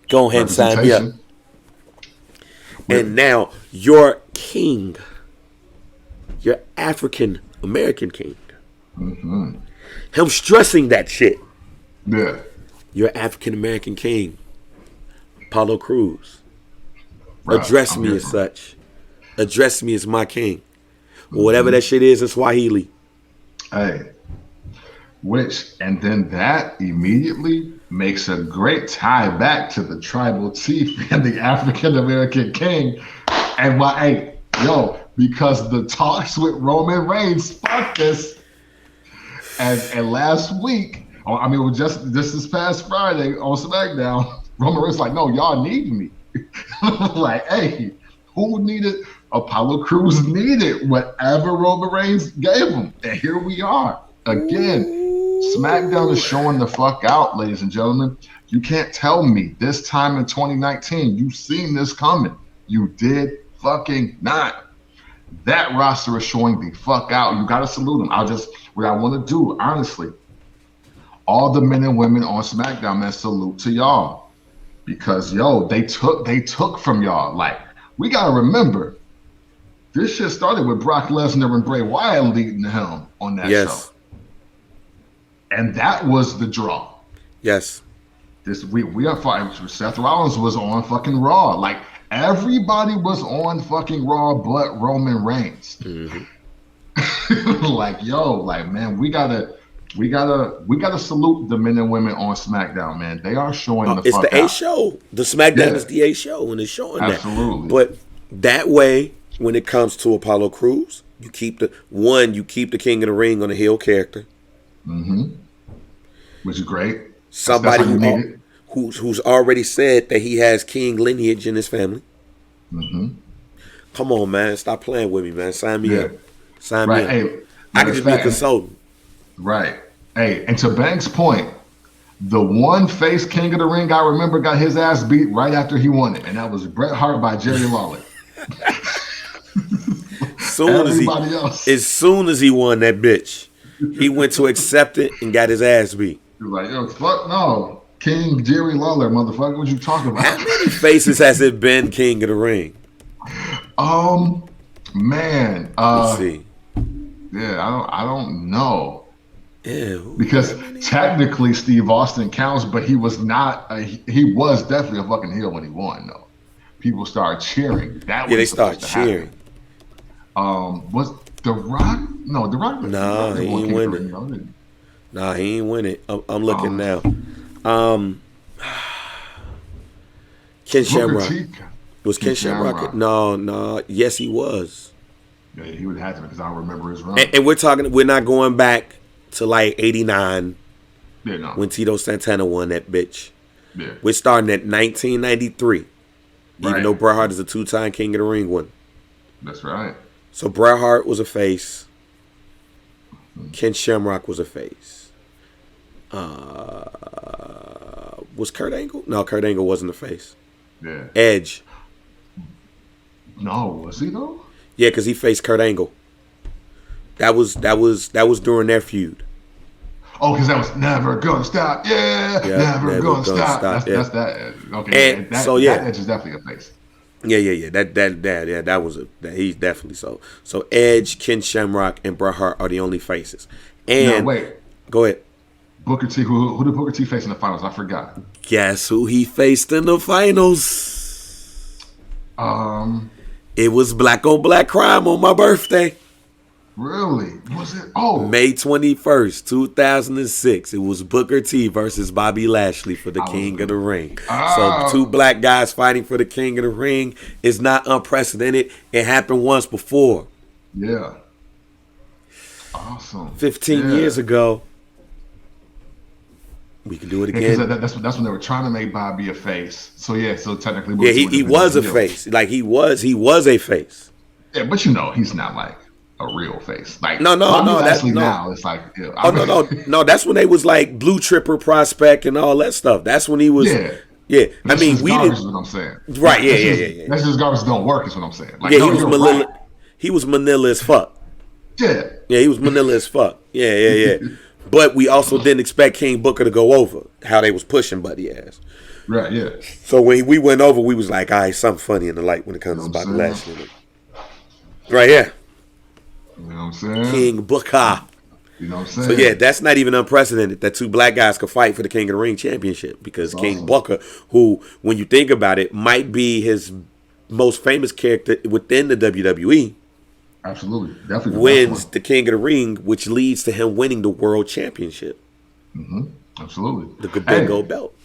Go ahead and sign me up. And now your king, your African American king. Him stressing that shit. Yeah. Your African American king, Apollo Crews. Address me as such. Address me as my king. Whatever that shit is in Swahili. Hey. And then that immediately makes a great tie back to the tribal chief and the African American king. And because the talks with Roman Reigns sparked this. And last week, it was just this past Friday on SmackDown, Roman Reigns like, no, y'all need me. Like, hey, who needed? Apollo Crews needed whatever Roman Reigns gave him. And here we are. Again, SmackDown is showing the fuck out, ladies and gentlemen. You can't tell me this time in 2019 you've seen this coming. You did fucking not. That roster is showing the fuck out. You gotta salute them. What I want to do, honestly, all the men and women on SmackDown, man, salute to y'all. Because they took from y'all. Like, we gotta remember, this shit started with Brock Lesnar and Bray Wyatt leading the helm on that show. And that was the draw. Yes. We are fighting. Seth Rollins was on fucking Raw. Like, everybody was on fucking Raw but Roman Reigns. Mm-hmm. Man, we gotta salute the men and women on SmackDown, man. They are showing the fuck out. It's the A show. The SmackDown is the A show, and it's showing Absolutely. that. But that way, when it comes to Apollo Crews, you keep the King of the Ring on a heel character. Mm-hmm. Which is great. Somebody who's already said that he has king lineage in his family. Mm-hmm. Come on, man. Stop playing with me, man. Sign me up. Sign me up. Hey, I can just be a consultant. Right. Hey, and to Banks' point, the one face King of the Ring I remember got his ass beat right after he won it, and that was Bret Hart by Jerry Lawler. As soon as he won that bitch, he went to accept it and got his ass beat. He was like, fuck no. King Jerry Lawler, motherfucker, what you talking about? How many faces has it been King of the Ring? Man. Let's see. Yeah, I don't know. Yeah. Because technically Steve Austin counts, but he was he was definitely a fucking heel when he won, though. People started cheering. They started cheering. Was The Rock? No, The Rock. Nah, he ain't win it. Nah, he ain't win it. I'm looking now. Ken Shamrock. Was Ken Shamrock? No. Yes, he was. Yeah, he would have to because I don't remember his run. And we're not going back to like 89 when Tito Santana won that bitch. Yeah. We're starting at 1993. Even though Bret Hart is a 2-time King of the Ring one. That's right. So Bret Hart was a face. Ken Shamrock was a face. Was Kurt Angle? No, Kurt Angle wasn't a face. Yeah. Edge. No, was he though? Yeah, because he faced Kurt Angle. That was during their feud. Oh, because that was never gonna stop. Yeah, never gonna stop. That's that. Okay, and that Edge is definitely a face. Yeah. That was he's definitely so. So Edge, Ken Shamrock, and Bret Hart are the only faces. And now, wait, go ahead. Booker T. Who did Booker T face in the finals? I forgot. Guess who he faced in the finals? It was black on black crime on my birthday. Really? Was it? Oh, May 21st, 2006. It was Booker T versus Bobby Lashley for the King of the Ring. So 2 black guys fighting for the King of the Ring is not unprecedented. It happened once before. Yeah. Awesome. 15 years ago. We can do it again. Yeah, that's when they were trying to make Bobby a face. So technically, he was a face. Like he was a face. Yeah, but he's not like a real face. Like no. Now it's like no. That's when they was like Blue Tripper Prospect and all that stuff. That's when he was. Yeah. I mean, we didn't. Is what I'm saying. Right. Yeah. That's just garbage. Don't work. Is what I'm saying. Like, he was Manila. Right. He was Manila as fuck. Yeah. Yeah, he was Manila as fuck. Yeah. But we also didn't expect King Booker to go over how they was pushing Buddy ass. Right, yeah. So when we went over, we was like, all right, something funny in the light when it comes to Bobby Lashley. Right here. You know what I'm saying? King Booker. You know what I'm saying? So yeah, that's not even unprecedented that 2 black guys could fight for the King of the Ring championship because King Booker, who, when you think about it, might be his most famous character within the WWE. Absolutely. Definitely. Wins the King of the Ring, which leads to him winning the World Championship. Mm-hmm. Absolutely. The good big gold belt.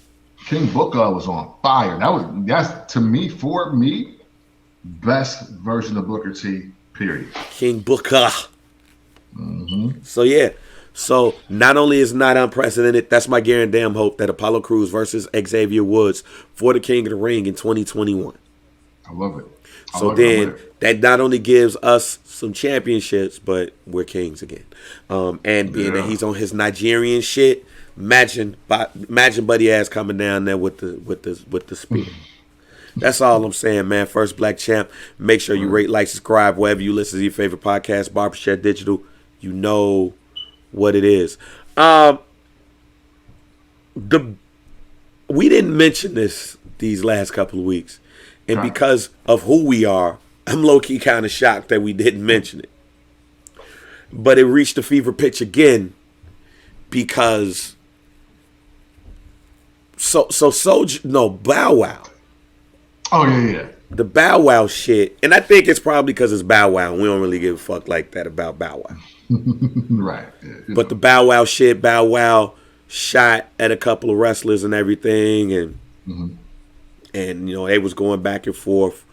King Booker was on fire. That's to me, for me, best version of Booker T, period. King Booker. Mm-hmm. So yeah. So not only is not unprecedented, that's my guarantee hope that Apollo Crews versus Xavier Woods for the King of the Ring in 2021. I love it. So then that not only gives us some championships, but we're kings again. And being that he's on his Nigerian shit, Imagine Buddy ass coming down there with the spear. That's all I'm saying, man. First Black Champ. Make sure you rate, like, subscribe, wherever you listen to your favorite podcast, Barbershop Digital. You know what it is. We didn't mention these last couple of weeks. And because of who we are, I'm low-key kind of shocked that we didn't mention it. But it reached a fever pitch again because Bow Wow. Oh, yeah. The Bow Wow shit, and I think it's probably because it's Bow Wow. We don't really give a fuck like that about Bow Wow. Right. Yeah, but the Bow Wow shit, Bow Wow shot at a couple of wrestlers and everything, and they was going back and forth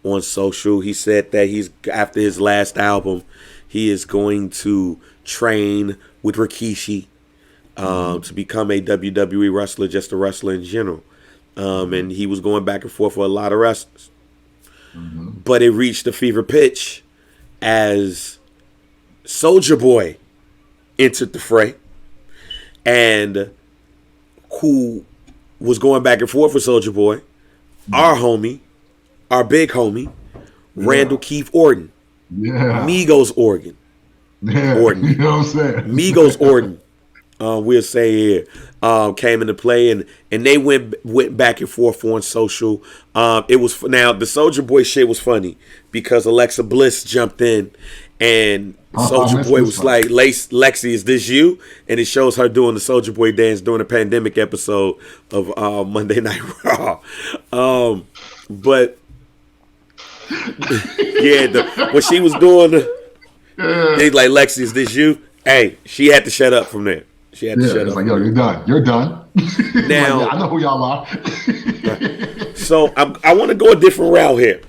on social. He said that after his last album, he is going to train with Rikishi to become a WWE wrestler, just a wrestler in general. And he was going back and forth with a lot of wrestlers. But it reached a fever pitch as Soulja Boy entered the fray, and who was going back and forth with Soulja Boy, our big homie, Randall Keith Orton. Yeah. Migos Orton. Yeah. Orton. You know what I'm saying? Migos Orton. We'll say here, came into play, and they went back and forth on social. It was now the Soulja Boy shit was funny because Alexa Bliss jumped in, and Soulja Boy was like, "Lexi, is this you?" And it shows her doing the Soulja Boy dance during a pandemic episode of Monday Night Raw. But yeah, when she was doing he's like, "Lexi, is this you?" Hey, she had to shut up from there. She had to shut up. It's like, yo, you're done. You're done. Now, like, I know who y'all are. So I want to go a different route here.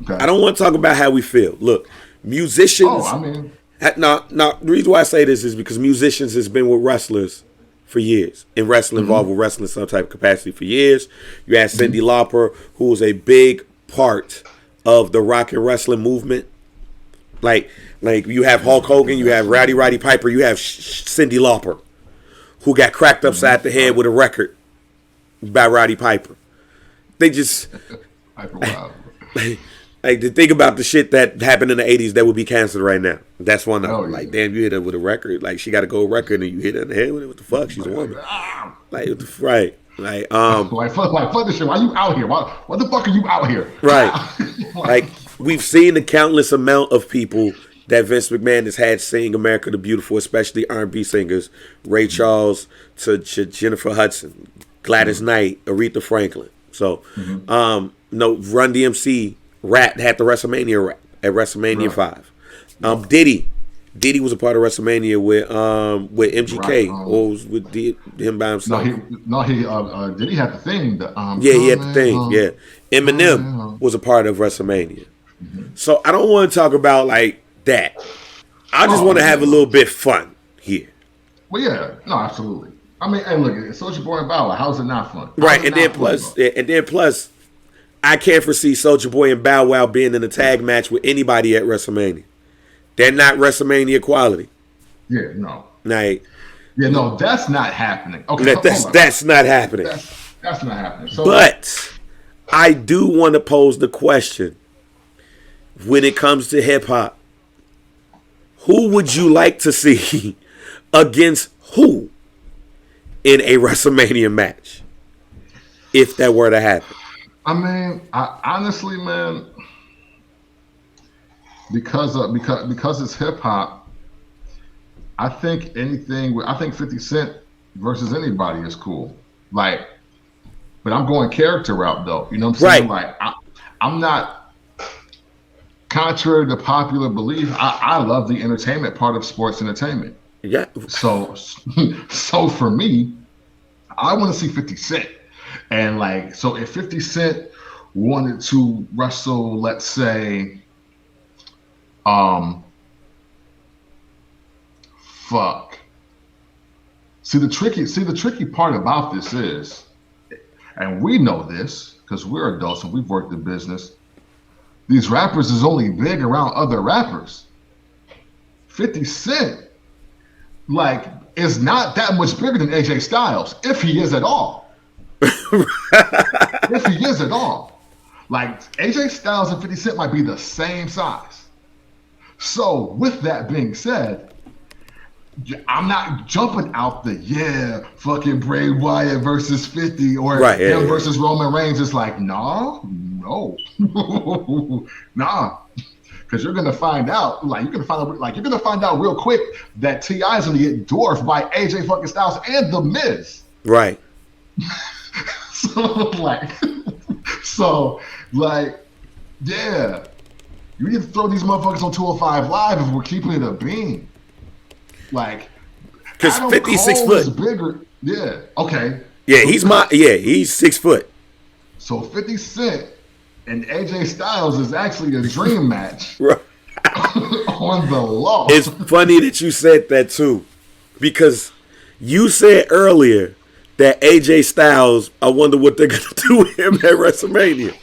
Okay. I don't want to talk about how we feel. Look, musicians. Oh, I mean. No, the reason why I say this is because musicians has been with wrestlers for years. And wrestling involved with wrestling in some type of capacity for years. You had Cyndi Lauper, who was a big part of the rock and wrestling movement. Like you have Hulk Hogan, you have Roddy Piper, you have Cyndi Lauper, who got cracked upside the head with a record by Roddy Piper. They just like to think about the shit that happened in the 80s that would be canceled right now. That's one of them. Like, damn, you hit her with a record. Like, she got a gold record and you hit her in the head with it. What the fuck? She's a woman. Like, right. Like, fuck this shit. Why you out here? What the fuck are you out here? Right. Like, we've seen the countless amount of people that Vince McMahon has had sing America the Beautiful, especially R&B singers, Ray Charles to Jennifer Hudson, Gladys Knight, Aretha Franklin. So, Run DMC had the WrestleMania rap at WrestleMania 5. Diddy was a part of WrestleMania with MGK, or was with him by himself. Diddy had the thing. He had the thing. Yeah, Eminem was a part of WrestleMania. So I don't want to talk about like that. I just want to have a little bit fun here. Well, yeah, no, absolutely. I mean, hey, look, it's Soulja Boy and Bow Wow. How's it not fun? Right, and then plus, I can't foresee Soulja Boy and Bow Wow being in a tag match with anybody at WrestleMania. They're not WrestleMania quality. Yeah, no. Like, yeah, no, that's not happening. Okay, that's not happening. That's not happening. So, but I do want to pose the question: when it comes to hip hop, who would you like to see against who in a WrestleMania match, if that were to happen? I mean, honestly, man, because it's hip hop, I think 50 Cent versus anybody is cool. Like, but I'm going character route though. You know what I'm saying? Right. Like, I'm not. Contrary to popular belief, I love the entertainment part of sports entertainment. Yeah. So for me, I want to see 50 Cent. And like, so if 50 Cent wanted to wrestle, let's say, See the tricky part about this is, and we know this because we're adults and we've worked in business, these rappers is only big around other rappers. 50 Cent like is not that much bigger than AJ Styles, if he is at all. If he is at all. Like AJ Styles and 50 Cent might be the same size. So with that being said, I'm not jumping out the fucking Bray Wyatt versus 50 or him versus Roman Reigns. It's like, no. Nah. Because you're gonna find out, you're gonna find out real quick that T.I. is gonna get dwarfed by AJ fucking Styles and The Miz. Right. Yeah. You need to throw these motherfuckers on 205 Live if we're keeping it a bean. Like, because 56 foot is bigger. Yeah. Okay. Yeah, he's 6 foot. So 50 Cent and AJ Styles is actually a dream match. Right. On the law. It's funny that you said that too, because you said earlier that AJ Styles, I wonder what they're gonna do with him at WrestleMania.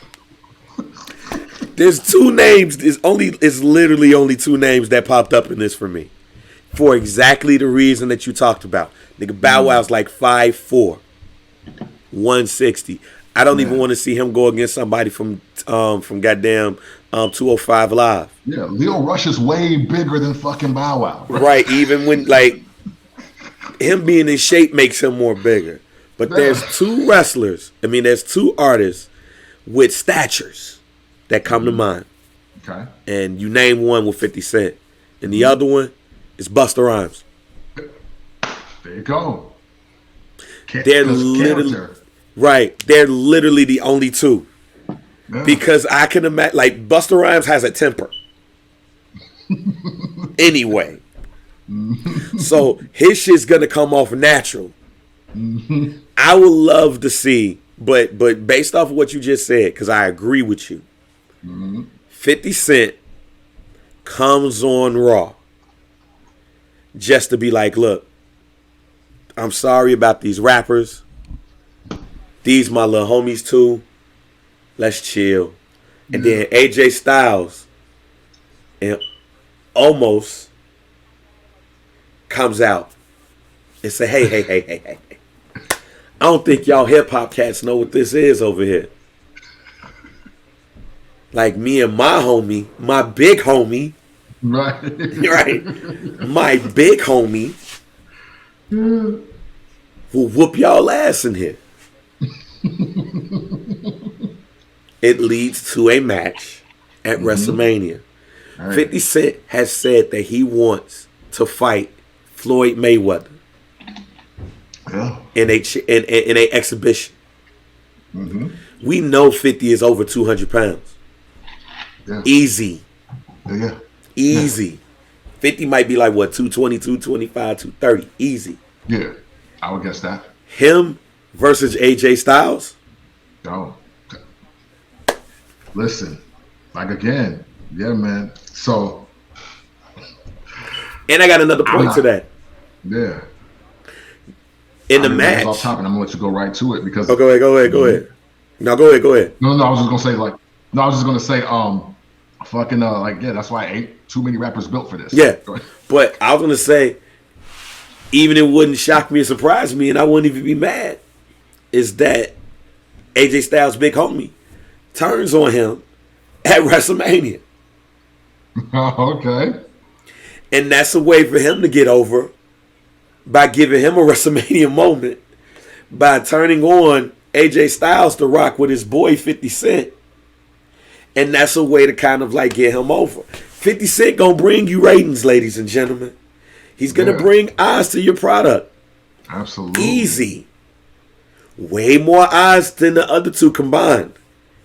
There's two names. It's literally only two names that popped up in this for me, for exactly the reason that you talked about. Nigga, Bow Wow's like 5'4", 160. I don't even want to see him go against somebody from goddamn 205 Live. Yeah, Leo Rush is way bigger than fucking Bow Wow. Right, even when him being in shape makes him more bigger. But there's two wrestlers. There's two artists with statures that come to mind. Okay. And you name one with 50 Cent. And the other one is Busta Rhymes. There you go. They're literally They're literally the only two. Yeah. Because I can imagine, Busta Rhymes has a temper. Anyway. So his shit's gonna come off natural. I would love to see, but based off of what you just said, because I agree with you, 50 Cent comes on Raw just to be like, look, I'm sorry about these rappers. These my little homies too. Let's chill. And then AJ Styles and almost comes out and say, hey. I don't think y'all hip hop cats know what this is over here. Like me and my homie, my big homie. Right. My big homie will whoop y'all ass in here. It leads to a match at WrestleMania. Right. 50 Cent has said that he wants to fight Floyd Mayweather in a exhibition. We know 50 is over 200 pounds. Yeah. Easy. Yeah. Easy. 50 might be like, what, 220, 225, 230. Easy. Yeah, I would guess that. Him versus AJ Styles? Oh. Listen, again, yeah, man. So. And I got another point to that. Yeah. In the match. Off topic, I'm going to let you go right to it because. Oh, go ahead. No, go ahead. No, I was just going to say, that's why I ain't too many rappers built for this. Yeah. But I was going to say, even it wouldn't shock me or surprise me, and I wouldn't even be mad, is that AJ Styles' big homie turns on him at WrestleMania. Okay. And that's a way for him to get over by giving him a WrestleMania moment by turning on AJ Styles to rock with his boy 50 Cent. And that's a way to kind of get him over. 50 Cent gonna bring you ratings, ladies and gentlemen. He's gonna bring eyes to your product. Absolutely. Easy. Way more eyes than the other two combined.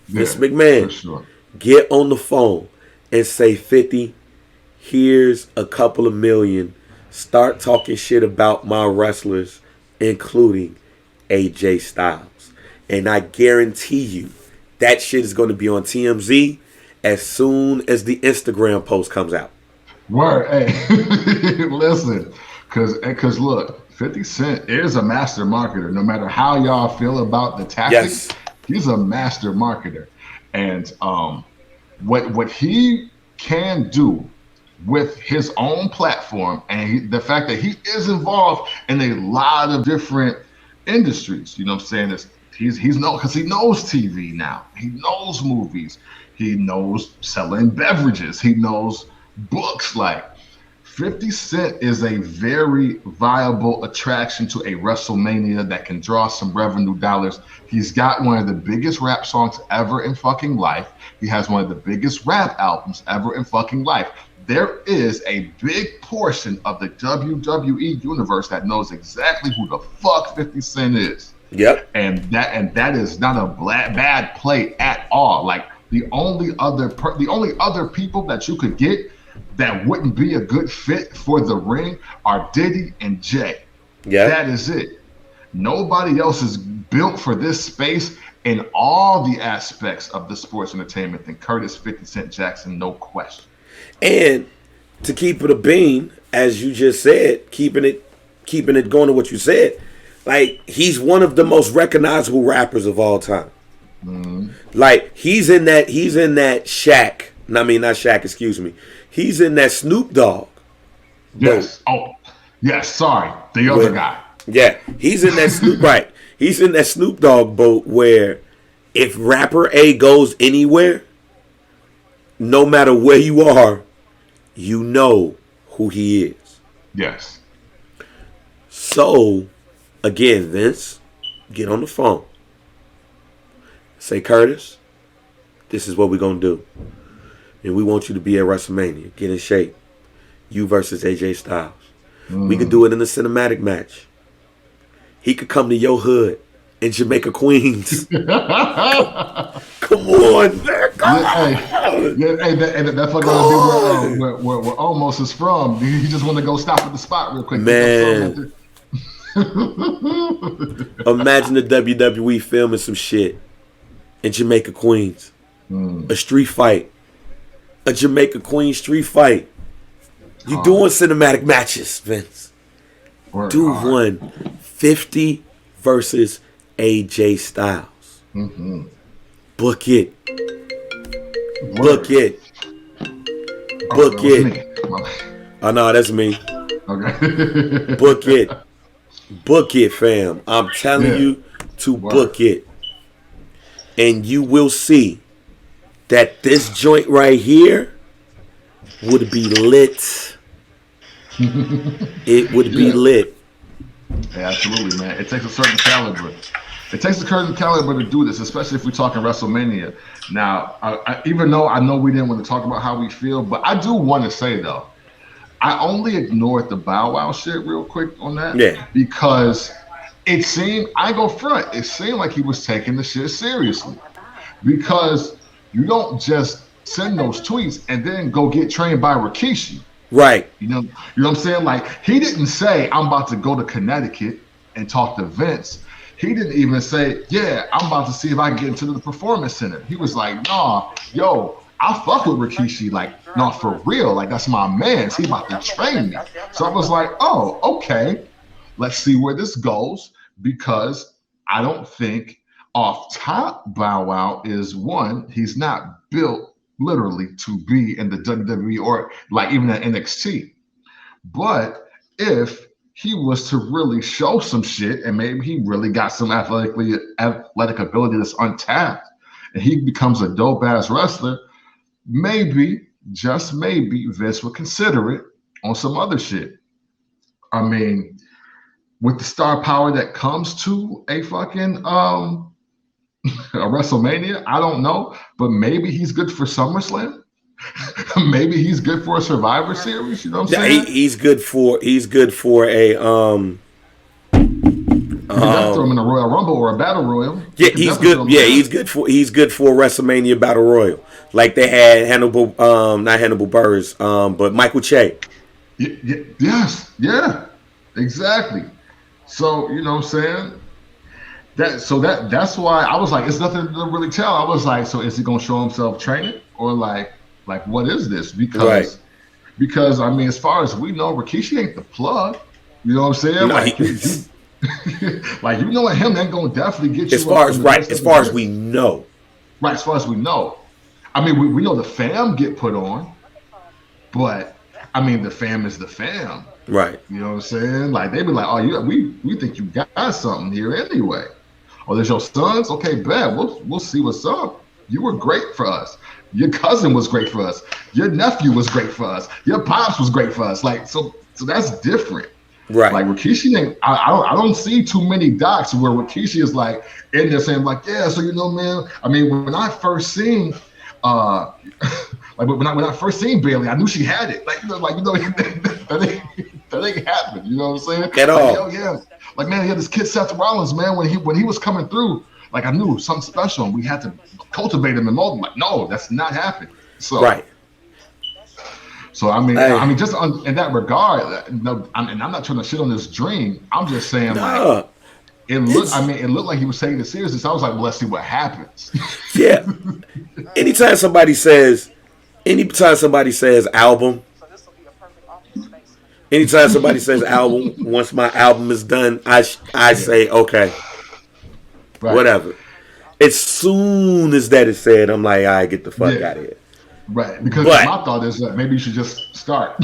Miss McMahon, get on the phone and say, 50, here's a couple of million. Start talking shit about my wrestlers, including AJ Styles. And I guarantee you, that shit is going to be on TMZ as soon as the Instagram post comes out. Word, hey, listen, because look, 50 Cent is a master marketer. No matter how y'all feel about the tactics, he's a master marketer. And what he can do with his own platform, and the fact that he is involved in a lot of different industries. You know what I'm saying? He's no because he knows TV now. He knows movies. He knows selling beverages. He knows books. Like 50 Cent is a very viable attraction to a WrestleMania that can draw some revenue dollars. He's got one of the biggest rap songs ever in fucking life. He has one of the biggest rap albums ever in fucking life. There is a big portion of the WWE universe that knows exactly who the fuck 50 Cent is. Yep. And that is not a bad play at all. Like the only other people that you could get that wouldn't be a good fit for the ring are Diddy and Jay. Yeah. That is it. Nobody else is built for this space in all the aspects of the sports entertainment than Curtis 50 Cent Jackson, no question. And to keep it a bean, as you just said, keeping it going to what you said, like he's one of the most recognizable rappers of all time. Mm-hmm. Like he's in that Shaq. I mean not Shaq, excuse me. He's in that Snoop Dogg. Yes. Boat. Oh, yes. Sorry, the other guy. Yeah, he's in that Snoop right. He's in that Snoop Dogg boat where if rapper A goes anywhere, no matter where you are, you know who he is. Yes. So, again, Vince, get on the phone. Say, Curtis, this is what we're going to do. And we want you to be at WrestleMania. Get in shape. You versus AJ Styles. We could do it in a cinematic match. He could come to your hood in Jamaica, Queens. Come on, man. That's what gonna be where Omos is from. He just want to go stop at the spot real quick. Man. Imagine the WWE filming some shit in Jamaica, Queens. A street fight. A Jamaica, Queens street fight. You doing cinematic matches, Vince. Do one 50 versus AJ Styles. Mm-hmm. Book it. Book it. Book it. Oh, no, that's me. Okay. Book it. Book it, fam. I'm telling you to book it. And you will see that this joint right here would be lit. It would be lit. Yeah, absolutely, man. It takes a certain caliber. It takes a certain caliber to do this, especially if we're talking WrestleMania. Now, even though I know we didn't want to talk about how we feel, but I do want to say, though, I only ignored the Bow Wow shit real quick on that. Yeah. Because it seemed, I go front, it seemed like he was taking the shit seriously. Because you don't just send those tweets and then go get trained by Rikishi. Right. You know what I'm saying? Like, he didn't say, I'm about to go to Connecticut and talk to Vince. He didn't even say, yeah, I'm about to see if I can get into the Performance Center. He was like, nah, yo, I fuck with Rikishi, like, not for real. Like, that's my man. He about to train me. So I was like, oh, okay. Let's see where this goes, because I don't think off top Bow Wow is one, he's not built literally to be in the WWE or like even at NXT. But if he was to really show some shit and maybe he really got some athletic ability that's untapped and he becomes a dope ass wrestler, maybe, just maybe, Vince would consider it on some other shit. I mean, with the star power that comes to a fucking a WrestleMania, I don't know, but maybe he's good for SummerSlam. Maybe he's good for a Survivor Series. You know what I'm saying? He's good for a. You can throw him in a Royal Rumble or a Battle Royal. Yeah, he's good. Yeah, he's good for a WrestleMania Battle Royal, like they had not Hannibal Buress, but Michael Che. Yes, exactly. So you know what I'm saying. That's why I was like, it's nothing to really tell. I was like, so is he gonna show himself training or like what is this? Because I mean, as far as we know, Rikishi ain't the plug. You know what I'm saying? No, like you know what, him ain't gonna definitely get you. As far as we know. Right, as far as we know. I mean, we know the fam get put on, but I mean, the fam is the fam. Right. You know what I'm saying? Like they be like, oh, we think you got something here anyway. Oh, there's your sons? Okay, bet. We'll see what's up. You were great for us. Your cousin was great for us. Your nephew was great for us. Your pops was great for us. Like so that's different. Right. Like Rikishi ain't. I don't see too many docs where Rikishi is like in there saying like, yeah. So man. I mean, when I first seen, like when I first seen Bailey, I knew she had it. Like that ain't happen. You know what I'm saying? At all. Like, yeah. Like man, he had this kid Seth Rollins, man. When he was coming through, like I knew something special, and we had to cultivate him and mold him. Like no, that's not happening. So right. So I mean, just in that regard, no, and I'm not trying to shit on this dream. I'm just saying, like, it looked like he was taking it seriously. So I was like, well, let's see what happens. Yeah. Anytime somebody says album, once my album is done, I say okay, right. Whatever. As soon as that is said, I'm like, all right, get the fuck out of here. Right, because my thought is that maybe you should just start.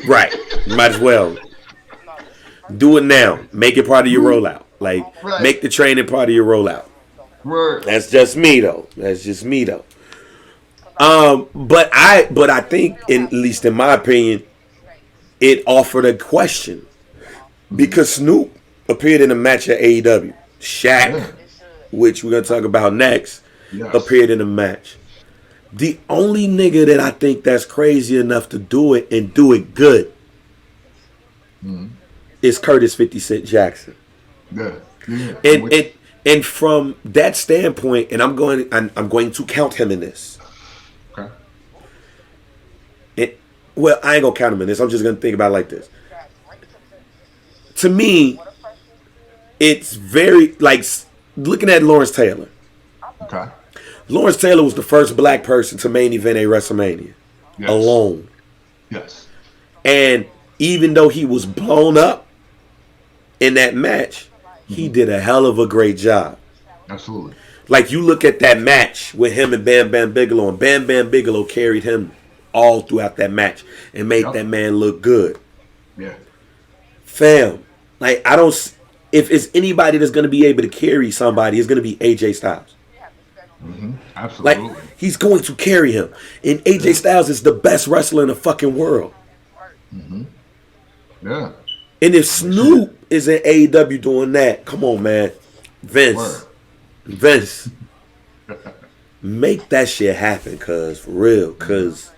Right, might as well do it now. Make it part of your rollout. Like, make the training part of your rollout. Right. That's just me though. But I think, at least in my opinion, it offered a question because Snoop appeared in a match at AEW. Shaq, which we're gonna talk about next, appeared in a match. The only nigga that I think that's crazy enough to do it and do it good is Curtis 50 Cent Jackson. Yeah. And from that standpoint, and I'm going to count him in this. Okay. Well, I ain't gonna count him in this. I'm just gonna think about it like this. To me, it's very like looking at Lawrence Taylor. Okay. Lawrence Taylor was the first black person to main event a WrestleMania alone. Yes. And even though he was blown up in that match, he did a hell of a great job. Absolutely. Like you look at that match with him and Bam Bam Bigelow, and Bam Bam Bigelow carried him all throughout that match and made that man look good. Yeah. Fam, like if it's anybody that's going to be able to carry somebody, it's going to be AJ Styles. Mm-hmm. Absolutely. Like he's going to carry him, and AJ Styles is the best wrestler in the fucking world. Mm-hmm. Yeah. And if Snoop is in AEW doing that, come on, man, Vince, make that shit happen, cause for real, cause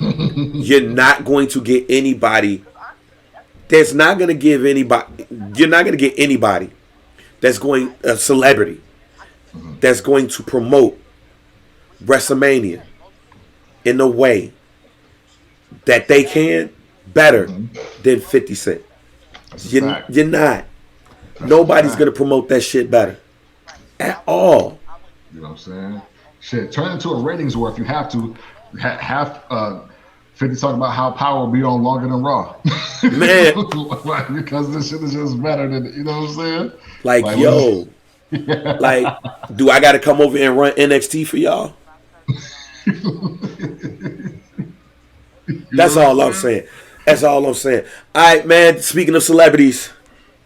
you're not going to get anybody. You're not going to get anybody that's going a celebrity. That's going to promote WrestleMania in a way that they can better than 50 Cent. You're not. Nobody's going to promote that shit better at all. You know what I'm saying? Shit, turn it into a ratings war if you have to. Have 50 talking about how Power will be on longer than Raw. Man. Because this shit is just better than, you know what I'm saying? Like yo. Like, do I got to come over and run NXT for y'all? That's all I'm saying. All right, man. Speaking of celebrities.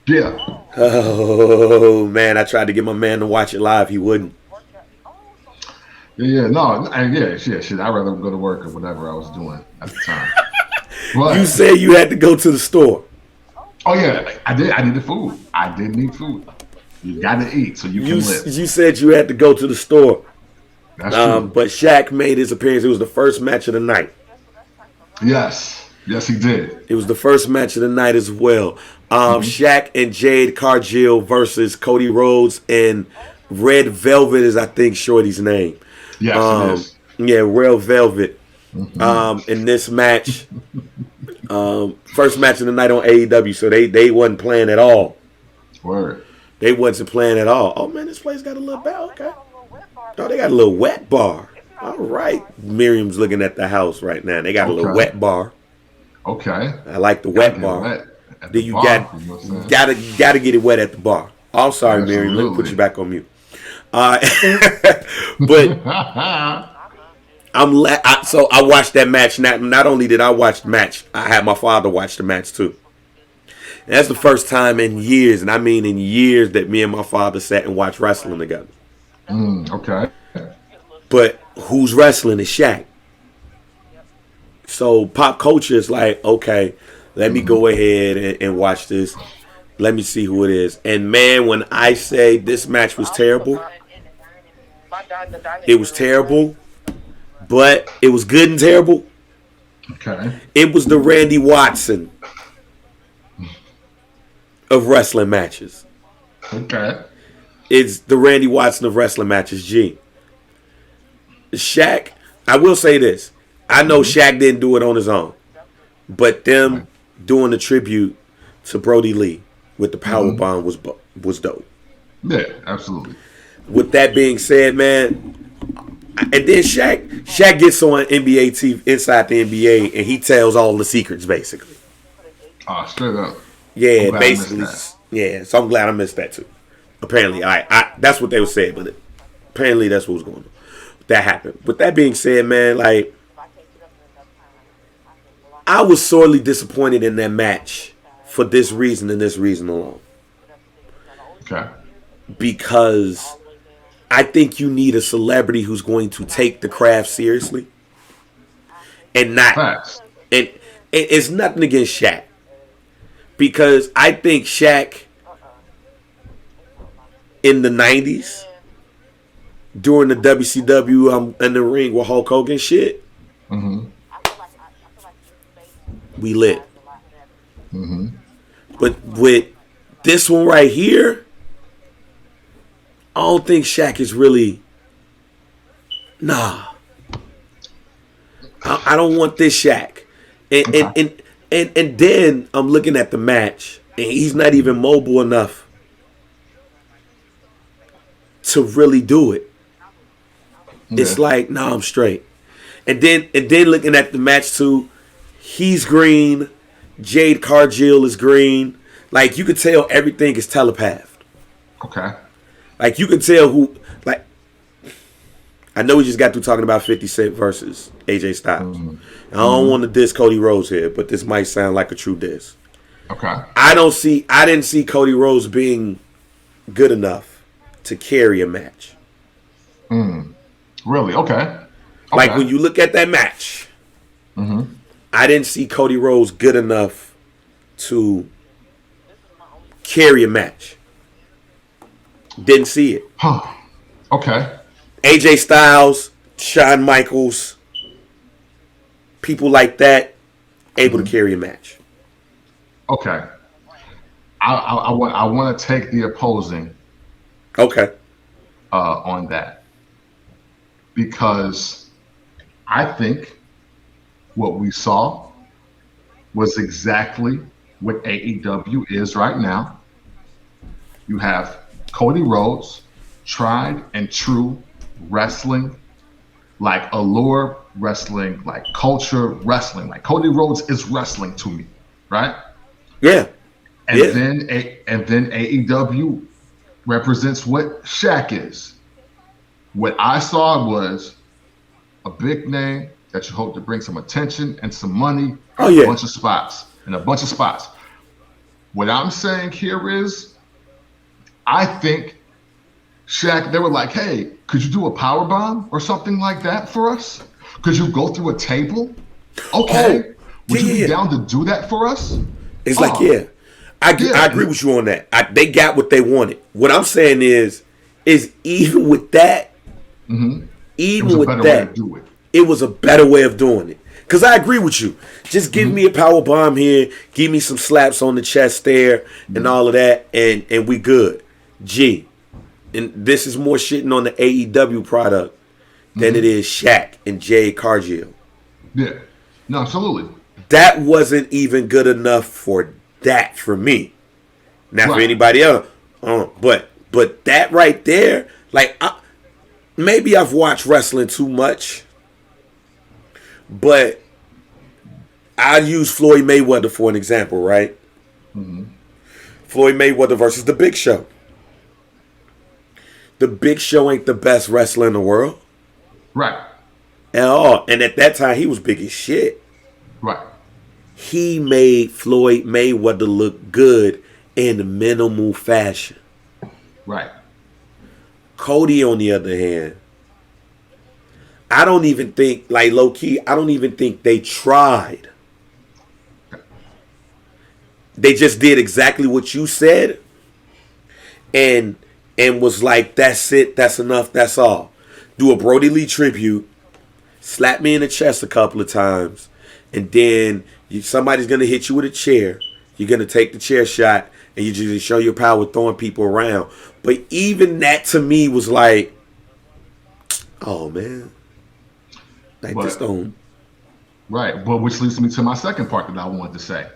Yeah. Oh, man. I tried to get my man to watch it live. He wouldn't. Yeah. No. Shit. I'd rather go to work or whatever I was doing at the time. But, you said you had to go to the store. Oh, yeah. I did. I needed food. I did need food. You got to eat so you can live. You said you had to go to the store. That's true. But Shaq made his appearance. It was the first match of the night. Yes, he did. It was the first match of the night as well. Shaq and Jade Cargill versus Cody Rhodes and Red Velvet is, I think, Shorty's name. Yes, it is. Yeah, Red Velvet. In this match, first match of the night on AEW, so they wasn't playing at all. Word. They wasn't playing at all. Oh, man, this place got a little bar. Okay. Oh, they got a little wet bar. All right. Miriam's looking at the house right now. They got a little wet bar. Okay. I like the wet bar. Then you gotta get it wet at the bar. Oh, sorry, absolutely. Miriam. Let me put you back on mute. But So I watched that match. Not only did I watch the match, I had my father watch the match too. And that's the first time in years, and I mean in years, that me and my father sat and watched wrestling together. Okay. But who's wrestling is Shaq. So pop culture is like, okay, let me go ahead and watch this. Let me see who it is. And man, when I say this match was terrible, it was terrible, but it was good and terrible. Okay. It was the Randy Watson of wrestling matches. Okay. It's the Randy Watson of wrestling matches, G. Shaq, I will say this. I know Shaq didn't do it on his own. But them doing the tribute to Brody Lee with the power bomb was dope. Yeah, absolutely. With that being said, man, and then Shaq gets on NBA TV, Inside the NBA, and he tells all the secrets, basically. Oh, straight up. Yeah, basically. Yeah, so I'm glad I missed that too. Apparently, that's what they were saying, but apparently that's what was going on. That happened. With that being said, man, like, I was sorely disappointed in that match for this reason and this reason alone. Okay. Because I think you need a celebrity who's going to take the craft seriously and not. Facts. And it's nothing against Shaq, because I think Shaq in the 90s during the WCW in the ring with Hulk Hogan shit, we lit. But with this one right here, I don't think Shaq is really. Nah. I don't want this Shaq. And then I'm looking at the match, and he's not even mobile enough to really do it. Yeah. It's like, nah, I'm straight. And then looking at the match too, he's green, Jade Cargill is green. Like, you could tell everything is telepathed. Okay. Like, you could tell who, like, I know we just got through talking about 50 Cent versus AJ Styles. I don't want to diss Cody Rhodes here, but this might sound like a true diss. Okay. I didn't see Cody Rhodes being good enough to carry a match. Really? Okay. Like, when you look at that match, I didn't see Cody Rhodes good enough to carry a match. Didn't see it. Okay. AJ Styles, Shawn Michaels, people like that, able to carry a match. Okay. I want to take the opposing. Okay. On that, because I think what we saw was exactly what AEW is right now. You have Cody Rhodes, tried and true wrestling, like allure wrestling, like culture wrestling. Like, Cody Rhodes is wrestling to me, right? Yeah. And then AEW represents what Shaq is. What I saw was a big name that you hope to bring some attention and some money, a bunch of spots. What I'm saying here is, I think Shaq, they were like, hey, could you do a power bomb or something like that for us? Could you go through a table? Okay. Would you be down to do that for us? It's like, I agree with you on that. They got what they wanted. What I'm saying is even with that, even with that, it was a better way of doing it. Because I agree with you. Just give me a power bomb here, give me some slaps on the chest there, and all of that, and we good. G. And this is more shitting on the AEW product than it is Shaq and Jade Cargill. Yeah. No, absolutely. That wasn't even good enough for that for me. Not for anybody else. But that right there, like, maybe I've watched wrestling too much, but I use Floyd Mayweather for an example, right? Floyd Mayweather versus The Big Show. The Big Show ain't the best wrestler in the world. Right. at all. And at that time, he was big as shit. Right. He made Floyd Mayweather look good in minimal fashion. Right. Cody, on the other hand, I don't even think, like low key, I don't even think they tried. They just did exactly what you said, and was like, that's it, that's enough, that's all. Do a Brody Lee tribute, slap me in the chest a couple of times, and then somebody's gonna hit you with a chair. You're gonna take the chair shot, and you just show your power throwing people around. But even that to me was like, oh man, like this don't. Right, but which leads me to my second part that I wanted to say.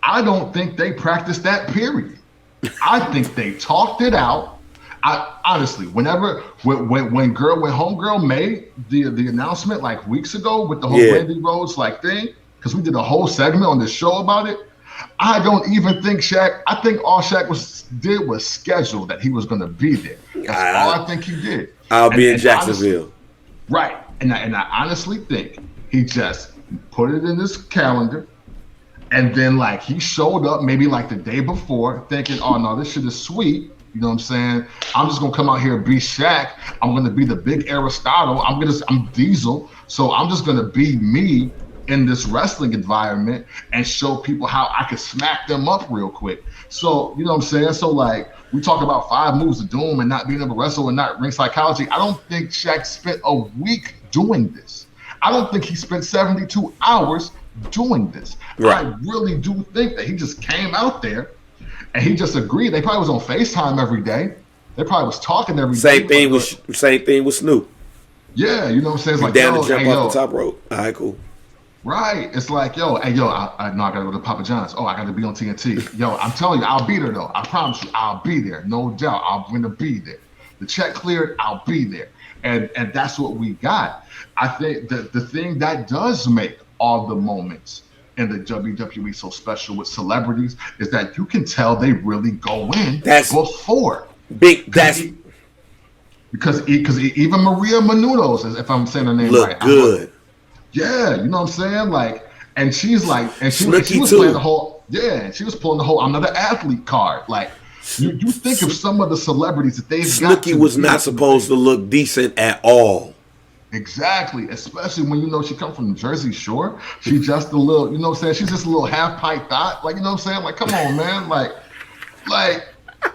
I don't think they practiced that, period. I think they talked it out. I honestly, when homegirl made the announcement like weeks ago with the whole Randy Rhodes like thing, because we did a whole segment on the show about it. I don't even think Shaq. I think all Shaq did was schedule that he was going to be there. That's all I think he did. I'll be in Jacksonville. Honestly, right, and I honestly think he just put it in his calendar. And then, like, he showed up maybe like the day before thinking, oh, no, this shit is sweet. You know what I'm saying? I'm just going to come out here and be Shaq. I'm going to be the big Aristotle. I'm Diesel. So I'm just going to be me in this wrestling environment and show people how I can smack them up real quick. So, you know what I'm saying? So, like, we talk about 5 moves of doom and not being able to wrestle and not ring psychology. I don't think Shaq spent a week doing this. I don't think he spent 72 hours doing this. Right. I really do think that he just came out there and he just agreed. They probably was on FaceTime every day. They probably was talking every day. Same thing with Snoop. Yeah, you know what I'm saying? It's like, down to jump off the top rope. All right, cool. Right. It's like, I know I gotta go to Papa John's. Oh, I gotta be on TNT. Yo, I'm telling you, I'll be there though. I promise you, I'll be there. No doubt. I'm gonna be there. The check cleared, I'll be there. And that's what we got. I think that the thing that does make all the moments in the WWE so special with celebrities is that you can tell they really go in before. Because even Maria Menounos, if I'm saying her name look right, good. Yeah, you know what I'm saying? Like, and she's like, and she was playing the whole, she was pulling the whole I'm another athlete card. Like, you think of some of the celebrities that they've got. Snooki was not supposed to look decent at all. Exactly, especially when you know she comes from the Jersey Shore. She just a little, you know what I'm saying? She's just a little half-pint thought. Like, you know what I'm saying? Like, come on, man. Like,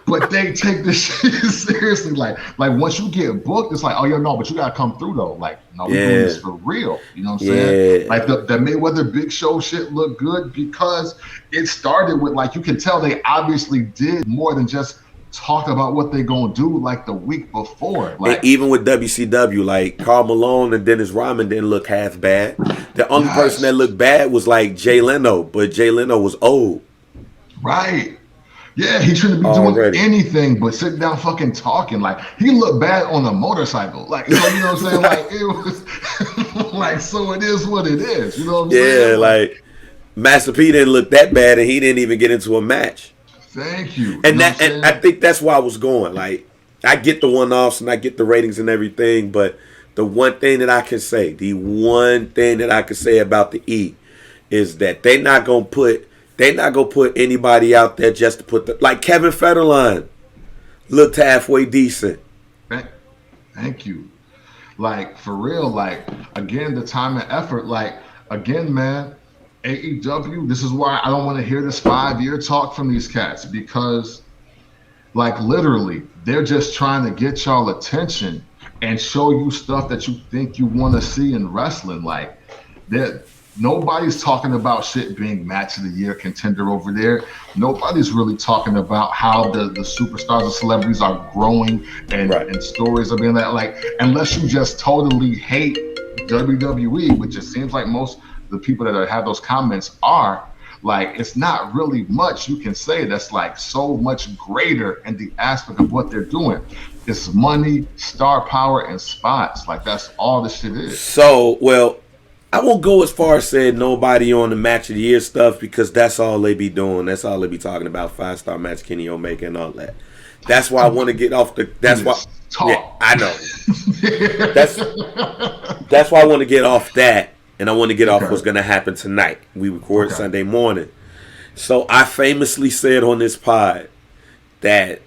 but they take this shit seriously. Like once you get booked, it's like, oh, yeah, no, but you got to come through, though. Like, no, we're doing this for real. You know what I'm saying? Like, the Mayweather Big Show shit looked good because it started with, like, you can tell they obviously did more than just talk about what they gonna do like the week before. Like, and even with WCW, like Karl Malone and Dennis Rodman didn't look half bad. The only person that looked bad was like Jay Leno, but Jay Leno was old. Right. Yeah, he shouldn't be doing anything but sitting down fucking talking. Like, he looked bad on a motorcycle. Like, you know what I'm saying? Like, it was like, so it is what it is. You know what I'm saying? Yeah, like Master P didn't look that bad and he didn't even get into a match. Thank you. And and I think that's why I was going. Like, I get the one-offs and I get the ratings and everything, but the one thing that I can say about the E is that they're not gonna put anybody out there just to put like Kevin Federline looked halfway decent. Thank you. Like, for real, like, again, the time and effort, like, again, man, AEW, this is why I don't want to hear this 5-year talk from these cats, because, like, literally, they're just trying to get y'all attention and show you stuff that you think you want to see in wrestling. Like, nobody's talking about shit being match of the year contender over there. Nobody's really talking about how the superstars and celebrities are growing and stories are being that, like, unless you just totally hate WWE, which it seems like most the people that have those comments are, like, it's not really much you can say that's like so much greater in the aspect of what they're doing. It's money, star power, and spots. Like, that's all this shit is. So, well, I won't go as far as saying nobody on the match of the year stuff, because that's all they be doing. That's all they be talking about, 5-star match, Kenny Omega and all that. That's why I want to get off the. That's why. Talk. Yeah, I know. That's why I want to get off that, and I want to get off what's going to happen tonight. We record Sunday morning. So I famously said on this pod that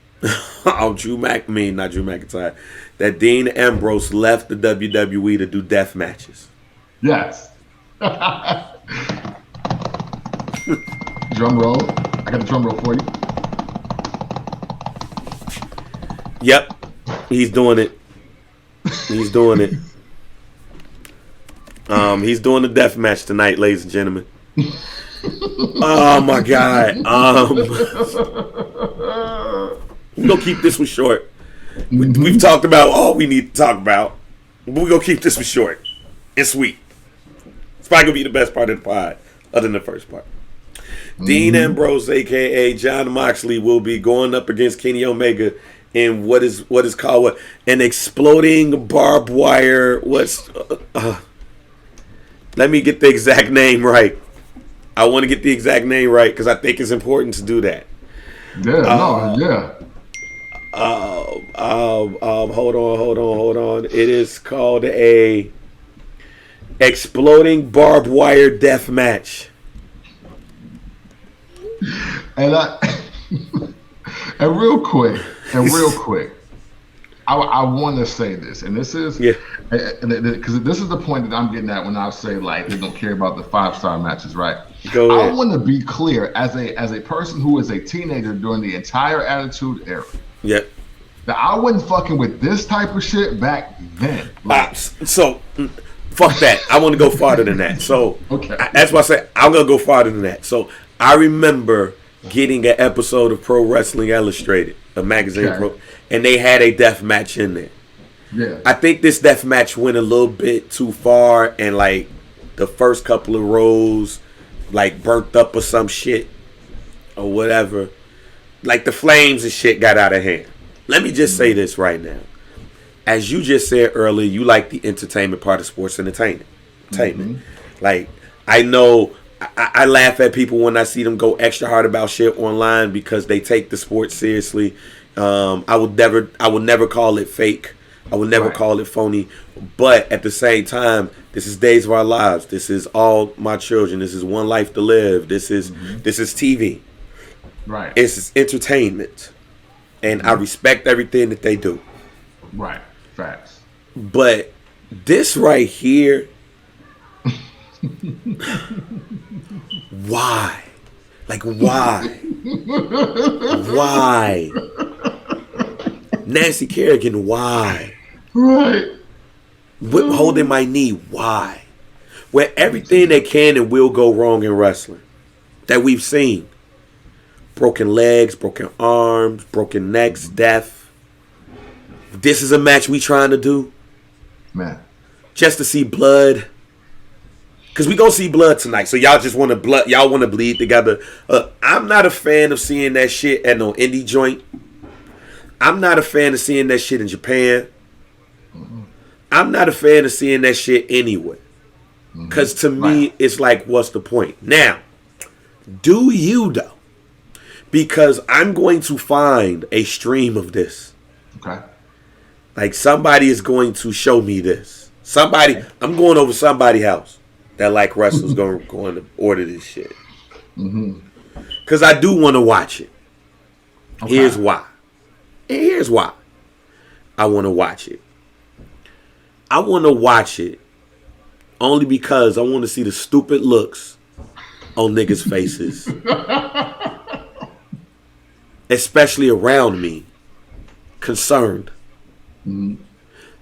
not Drew McIntyre, that Dean Ambrose left the WWE to do death matches. Yes. Drum roll. I got the drum roll for you. Yep. He's doing it. He's doing it. He's doing the death match tonight, ladies and gentlemen. Oh my God. We're gonna keep this one short. We've talked about all we need to talk about, but we're gonna keep this one short and sweet. It's probably gonna be the best part of the pod, other than the first part. Dean Ambrose, aka Jon Moxley, will be going up against Kenny Omega in what is called an exploding barbed wire. Let me get the exact name right. I want to get the exact name right because I think it's important to do that. Yeah, Hold on. It is called a exploding barbed wire death match. And real quick, I want to say this, and this is because this is the point that I'm getting at when I say like they don't care about the 5-star matches, right? Go ahead. I want to be clear as a person who was a teenager during the entire Attitude Era. Yep. That I wasn't fucking with this type of shit back then. Like, so fuck that. I want to go farther than that. So that's why I say I'm gonna go farther than that. So I remember getting an episode of Pro Wrestling Illustrated, a magazine, and they had a death match in there. Yeah. I think this death match went a little bit too far, and like the first couple of rows, like burnt up or some shit or whatever. Like the flames and shit got out of hand. Let me just say this right now. As you just said earlier, you like the entertainment part of sports entertainment. Like, I know I laugh at people when I see them go extra hard about shit online because they take the sport seriously. I would never call it fake. I would never call it phony. But at the same time, this is Days of Our Lives. This is All My Children. This is One Life to Live. This is TV. Right. It's entertainment. And I respect everything that they do. Right. Facts. But this right here, why? Like, why? Why? Nancy Kerrigan, why? Right. Holding my knee, why? Where everything that can and will go wrong in wrestling that we've seen. Broken legs, broken arms, broken necks, death. This is a match we trying to do. Man. Just to see blood. Because we gonna see blood tonight. So y'all just want to blood. Y'all want to bleed together. I'm not a fan of seeing that shit at no indie joint. I'm not a fan of seeing that shit in Japan. I'm not a fan of seeing that shit anywhere. Because to me, it's like, what's the point? Now, do you though? Because I'm going to find a stream of this. Okay. Like somebody is going to show me this. I'm going over somebody's house that like wrestlers going to order this shit. Because I do want to watch it. Okay. Here's why. I want to watch it. I want to watch it only because I want to see the stupid looks on niggas' faces. Especially around me. Concerned.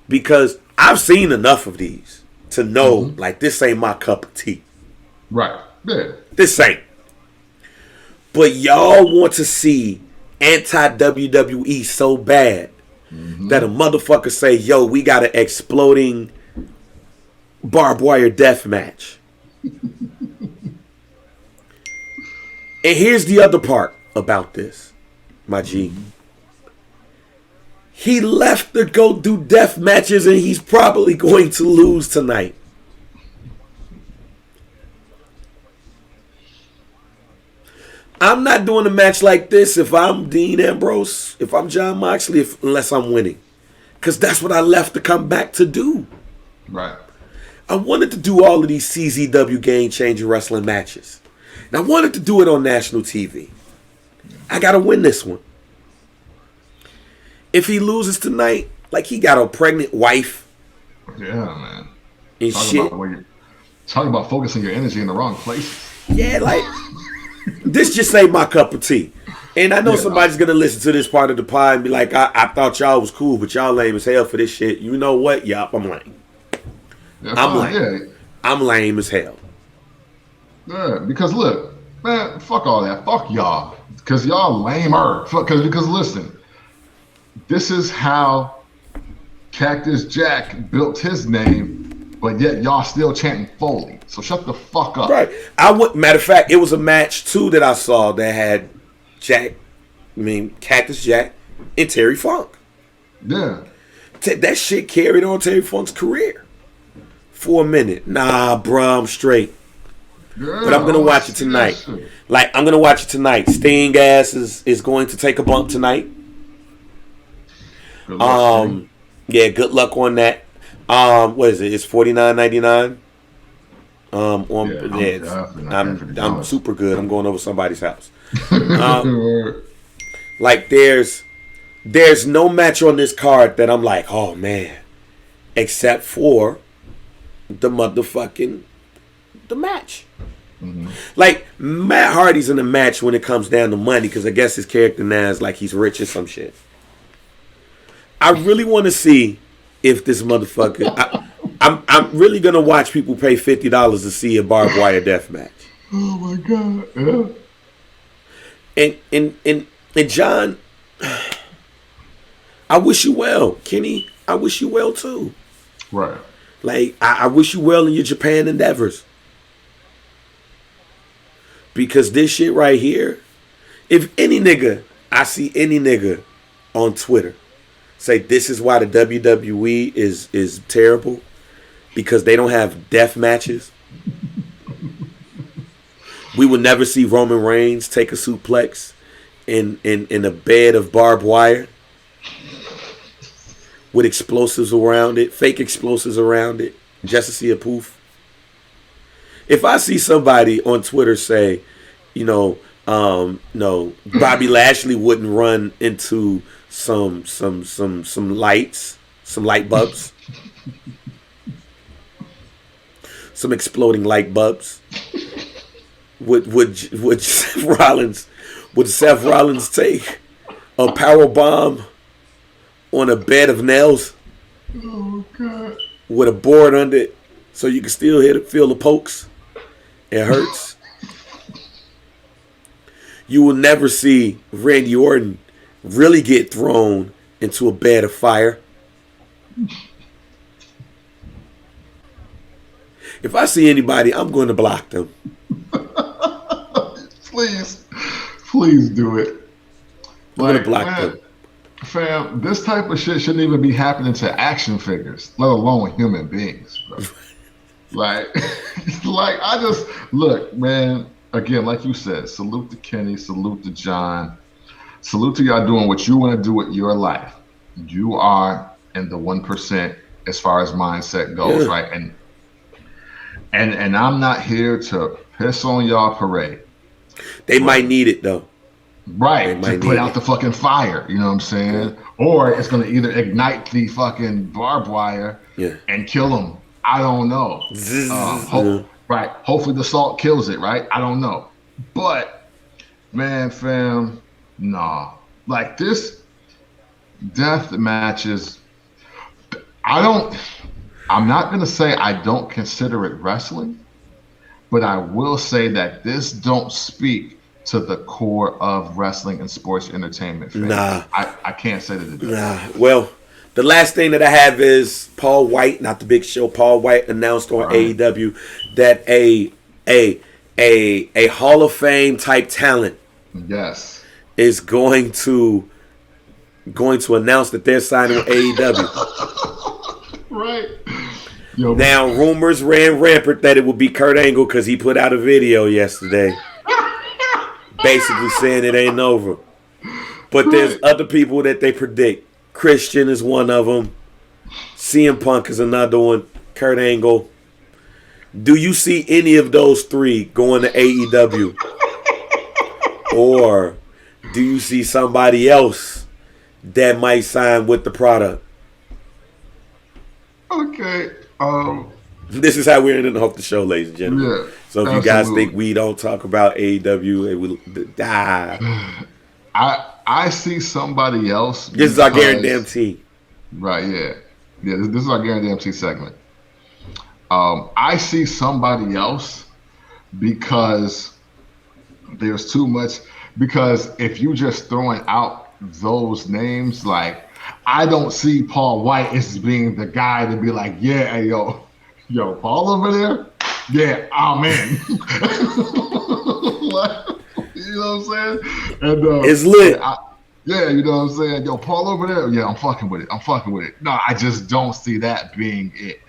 Because I've seen enough of these to know, like, this ain't my cup of tea. Right. Yeah. This ain't. But y'all want to see anti-WWE so bad that a motherfucker say, yo, we got an exploding barbed wire death match. And here's the other part about this, my G. He left to go do death matches and he's probably going to lose tonight. I'm not doing a match like this if I'm Dean Ambrose, if I'm Jon Moxley, unless I'm winning. Because that's what I left to come back to do. Right. I wanted to do all of these CZW game-changing wrestling matches. And I wanted to do it on national TV. I got to win this one. If he loses tonight, like he got a pregnant wife. Yeah, man. And shit. Talk about focusing your energy in the wrong places. Yeah, like, this just ain't my cup of tea. And I know somebody's going to listen to this part of the pod and be like, I thought y'all was cool, but y'all lame as hell for this shit. You know what? Yup, I'm lame. Yeah, I'm lame. Yeah. I'm lame as hell. Yeah, because look, man, fuck all that. Fuck y'all. Because y'all lamer. Because listen, this is how Cactus Jack built his name, but yet y'all still chanting Foley. So shut the fuck up. Right. Matter of fact, it was a match too that I saw that had Cactus Jack and Terry Funk. Yeah. That shit carried on Terry Funk's career for a minute. Nah, bruh, I'm straight. Yeah, but I'm gonna watch it tonight. Like, I'm gonna watch it tonight. Sting ass is going to take a bump tonight. Good luck, yeah, good luck on that. What is it? It's $49.99. I'm super good. I'm going over somebody's house. Like there's no match on this card that I'm like, oh man, except for the match. Mm-hmm. Like Matt Hardy's in the match when it comes down to money because I guess his character now is like he's rich or some shit. I really want to see if this motherfucker. I'm really gonna watch people pay $50 to see a barbed wire death match. Oh my god! Yeah. And John, I wish you well, Kenny. I wish you well too. Right. Like I wish you well in your Japan endeavors. Because this shit right here, if I see any nigga on Twitter say this is why the WWE is terrible because they don't have death matches. We will never see Roman Reigns take a suplex in a bed of barbed wire with explosives around it, fake explosives around it, just to see a poof. If I see somebody on Twitter say, no, Bobby Lashley wouldn't run into some lights, some light bulbs, some exploding light bulbs. Would Seth Rollins take a power bomb on a bed of nails? Oh God! With a board under it, so you can still feel the pokes. It hurts. You will never see Randy Orton really get thrown into a bed of fire. If I see anybody, I'm going to block them. Please do it. I'm going to block them. Fam, this type of shit shouldn't even be happening to action figures, let alone human beings, bro. like I just look, man. Again, like you said, salute to Kenny, salute to John, salute to y'all doing what you want to do with your life. You are in the 1% as far as mindset goes, right? And I'm not here to piss on y'all parade. They might need it though. Right, to put out the fucking fire, you know what I'm saying? Or it's going to either ignite the fucking barbed wire and kill them. I don't know. Right, hopefully the salt kills it, right? I don't know. But, man, fam, nah. Like, this death matches, I'm not going to say I don't consider it wrestling, but I will say that this don't speak to the core of wrestling and sports entertainment. Fans. Nah. I can't say that it does. Nah. Well, the last thing that I have is Paul Wight, not the Big Show. Paul Wight announced on AEW that a Hall of Fame type talent is going to announce that they're signing with AEW. Right. Now, rumors ran rampant that it would be Kurt Angle because he put out a video yesterday basically saying it ain't over. But there's other people that they predict Christian is one of them. CM Punk is another one. Kurt Angle. Do you see any of those three going to AEW? Or do you see somebody else that might sign with the product? Okay. This is how we're ending off the show, ladies and gentlemen. Yeah, so if you guys think we don't talk about AEW, it will die. I see somebody else. This is our guarantee. Right, yeah. This is our guarantee segment. I see somebody else because there's too much. Because if you just throwing out those names, like, I don't see Paul Wight as being the guy to be like, yeah, hey, yo, Paul over there? Yeah, I'm in. You know what I'm saying? And it's lit. Yeah, you know what I'm saying? Yo, Paul over there? Yeah, I'm fucking with it. No, I just don't see that being it.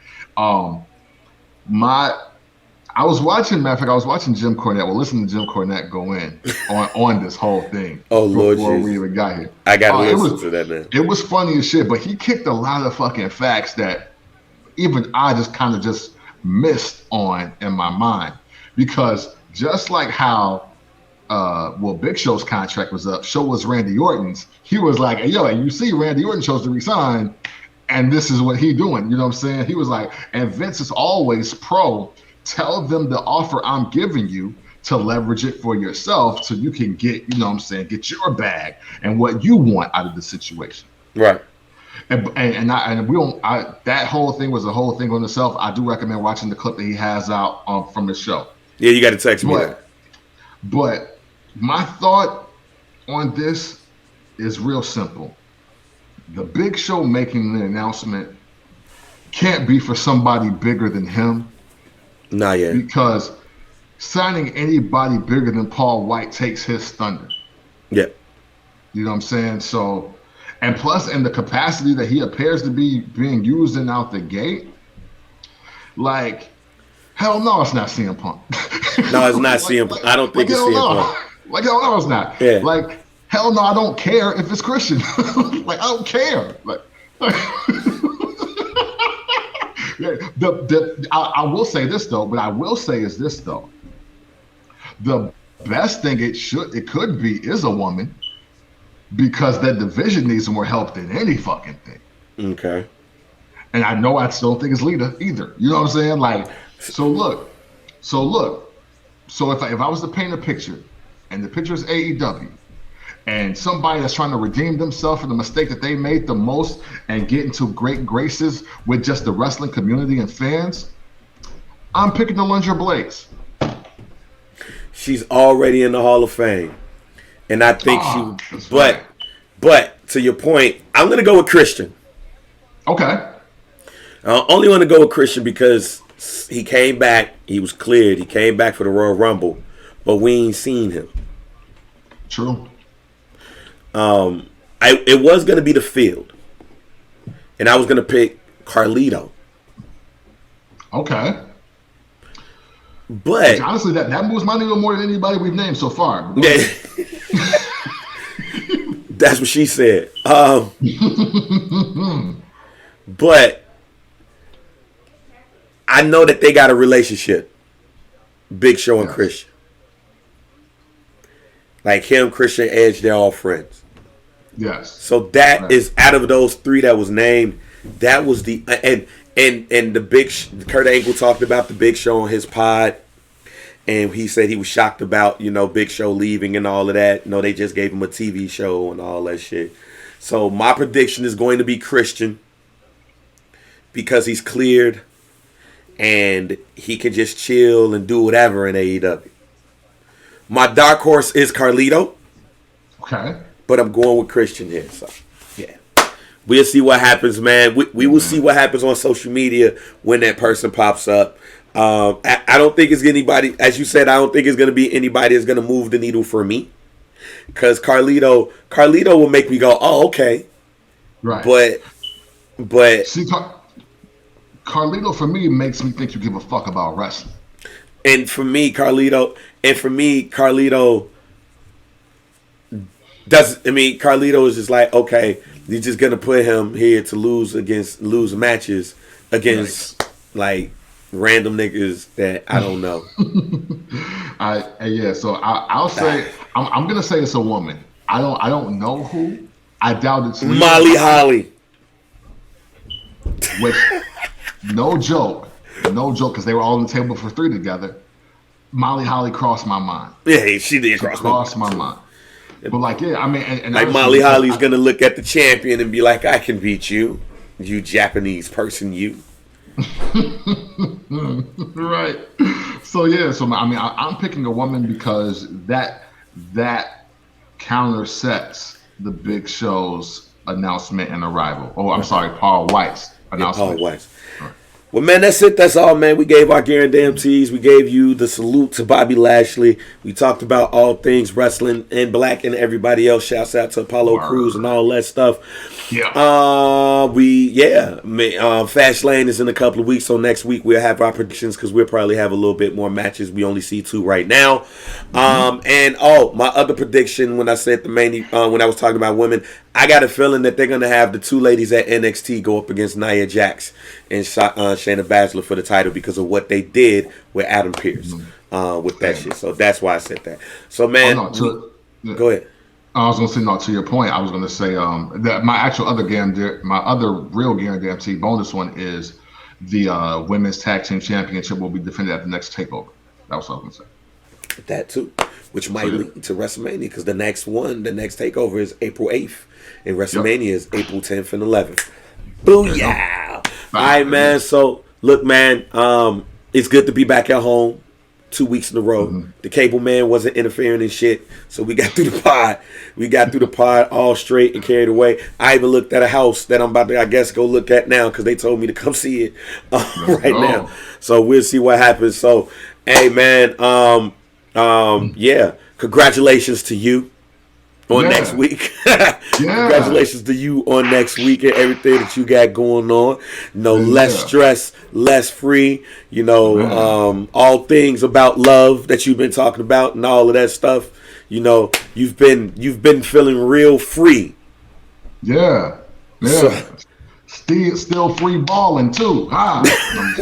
I was watching Jim Cornette. Well, listening to Jim Cornette go in on this whole thing. Oh, Lord before Jesus. we even got here. I got to listen to that now. It was funny as shit, but he kicked a lot of fucking facts that even I just kind of just missed on in my mind. Because just like how Big Show's contract was up, so was Randy Orton's. He was like, hey, yo, you see Randy Orton chose to resign, and this is what he doing. You know what I'm saying? He was like, and Vince is always pro. Tell them the offer I'm giving you to leverage it for yourself so you can get, you know what I'm saying, get your bag and what you want out of the situation. Right. That whole thing was a whole thing on itself. I do recommend watching the clip that he has out from his show. Yeah, you got to text me that. But my thought on this is real simple. The Big Show making the announcement can't be for somebody bigger than him. Not yet. Because signing anybody bigger than Paul Wight takes his thunder. Yeah. You know what I'm saying? So, and plus, in the capacity that he appears to be being used in out the gate, like, hell no, it's not CM Punk. No, it's not CM Punk. I don't think it's CM Punk. Like, hell no, it's not. Yeah. Like, hell no, I don't care if it's Christian. Like, I don't care. Like I will say this though, but I will say is this though. The best thing it could be is a woman, because that division needs more help than any fucking thing. Okay. And I know I still don't think it's Lita either. You know what I'm saying? Like, so if I was to paint a picture, and the picture is AEW, and somebody that's trying to redeem themselves from the mistake that they made the most and get into great graces with just the wrestling community and fans, I'm picking Alundra Blaze. She's already in the Hall of Fame. And I think but to your point, I'm going to go with Christian. Okay. I only want to go with Christian because he came back. He was cleared. He came back for the Royal Rumble, but we ain't seen him. True. It was going to be the Field, and I was going to pick Carlito. Okay. But honestly, that moves my needle more than anybody we've named so far. Yeah. That's what she said. But I know that they got a relationship, Big Show and Christian. Like him, Christian, Edge, they're all friends. Yes. So that is out of those three that was named. That was the and the big Kurt Angle talked about the Big Show on his pod, and he said he was shocked about Big Show leaving and all of that. They just gave him a TV show and all that shit. So my prediction is going to be Christian because he's cleared and he can just chill and do whatever in AEW. My dark horse is Carlito. Okay. But I'm going with Christian here. So, yeah. We'll see what happens, man. We will see what happens on social media when that person pops up. I don't think it's anybody, as you said, I don't think it's going to be anybody that's going to move the needle for me. Because Carlito will make me go, oh, okay. Right. But see, Carlito, for me, makes me think you give a fuck about wrestling. And for me, Carlito Carlito is just like, okay, You're just gonna put him here to lose matches against like random niggas that I don't know. So I'll say I'm gonna say it's a woman. I don't know who. I doubt it's Molly Holly. Which no joke, because they were all on the table for 3 together. Molly Holly crossed my mind. Yeah, she did cross my mind. But like, yeah, I mean, and like Molly Holly's gonna look at the champion and be like, "I can beat you, you Japanese person, you." Right. So yeah, I mean, I'm picking a woman because that countersets the Big Show's announcement and arrival. Oh, I'm sorry, Paul Wight's announcement. Paul White. Well, man, that's it. That's all, man. We gave our guarantees. We gave you the salute to Bobby Lashley. We talked about all things wrestling and Black and everybody else. Shouts out to Apollo Crews and all that stuff. Yeah. Fast Lane is in a couple of weeks, so next week we'll have our predictions because we'll probably have a little bit more matches. We only see 2 right now. And my other prediction when I said when I was talking about women, I got a feeling that they're gonna have the 2 ladies at NXT go up against Nia Jax and Shayna Baszler for the title because of what they did with Adam Pearce with that shit. So that's why I said that. So man, go ahead. I was gonna say to your point. I was gonna say that my other real guarantee bonus one is the women's tag team championship will be defended at the next takeover. That was what I was gonna say. That too, which might lead to WrestleMania because the next takeover is April 8th, and WrestleMania is April 10th and 11th. Booyah! All right, man. So look, man, it's good to be back at home. 2 weeks in a row. The cable man wasn't interfering in shit, so we got through the pod. We got through the pod all straight and carried away. I even looked at a house that I'm about to, I guess, go look at now because they told me to come see it now. So we'll see what happens. So, hey, man, congratulations to you on next week. Congratulations to you on next week and everything that you got going on. Less stress, less free, all things about love that you've been talking about and all of that stuff. You've been feeling real free. Yeah. Still free balling too. I'm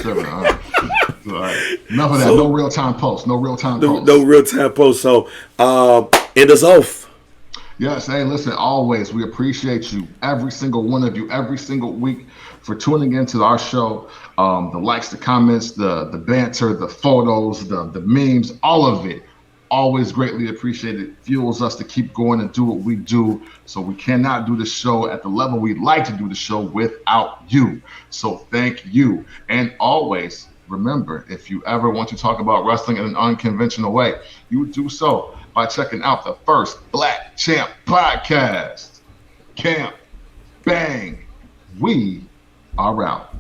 sure. Enough of that. No real time post. No real time post. So end us off. Yes, hey, listen, always, we appreciate you, every single one of you, every single week for tuning into our show. The likes, the comments, the banter, the photos, the memes, all of it. Always greatly appreciated. Fuels us to keep going and do what we do. So we cannot do the show at the level we'd like to do the show without you. So thank you. And always, remember, if you ever want to talk about wrestling in an unconventional way, you do so by checking out the first Black Champ podcast. Camp, bang, we are out.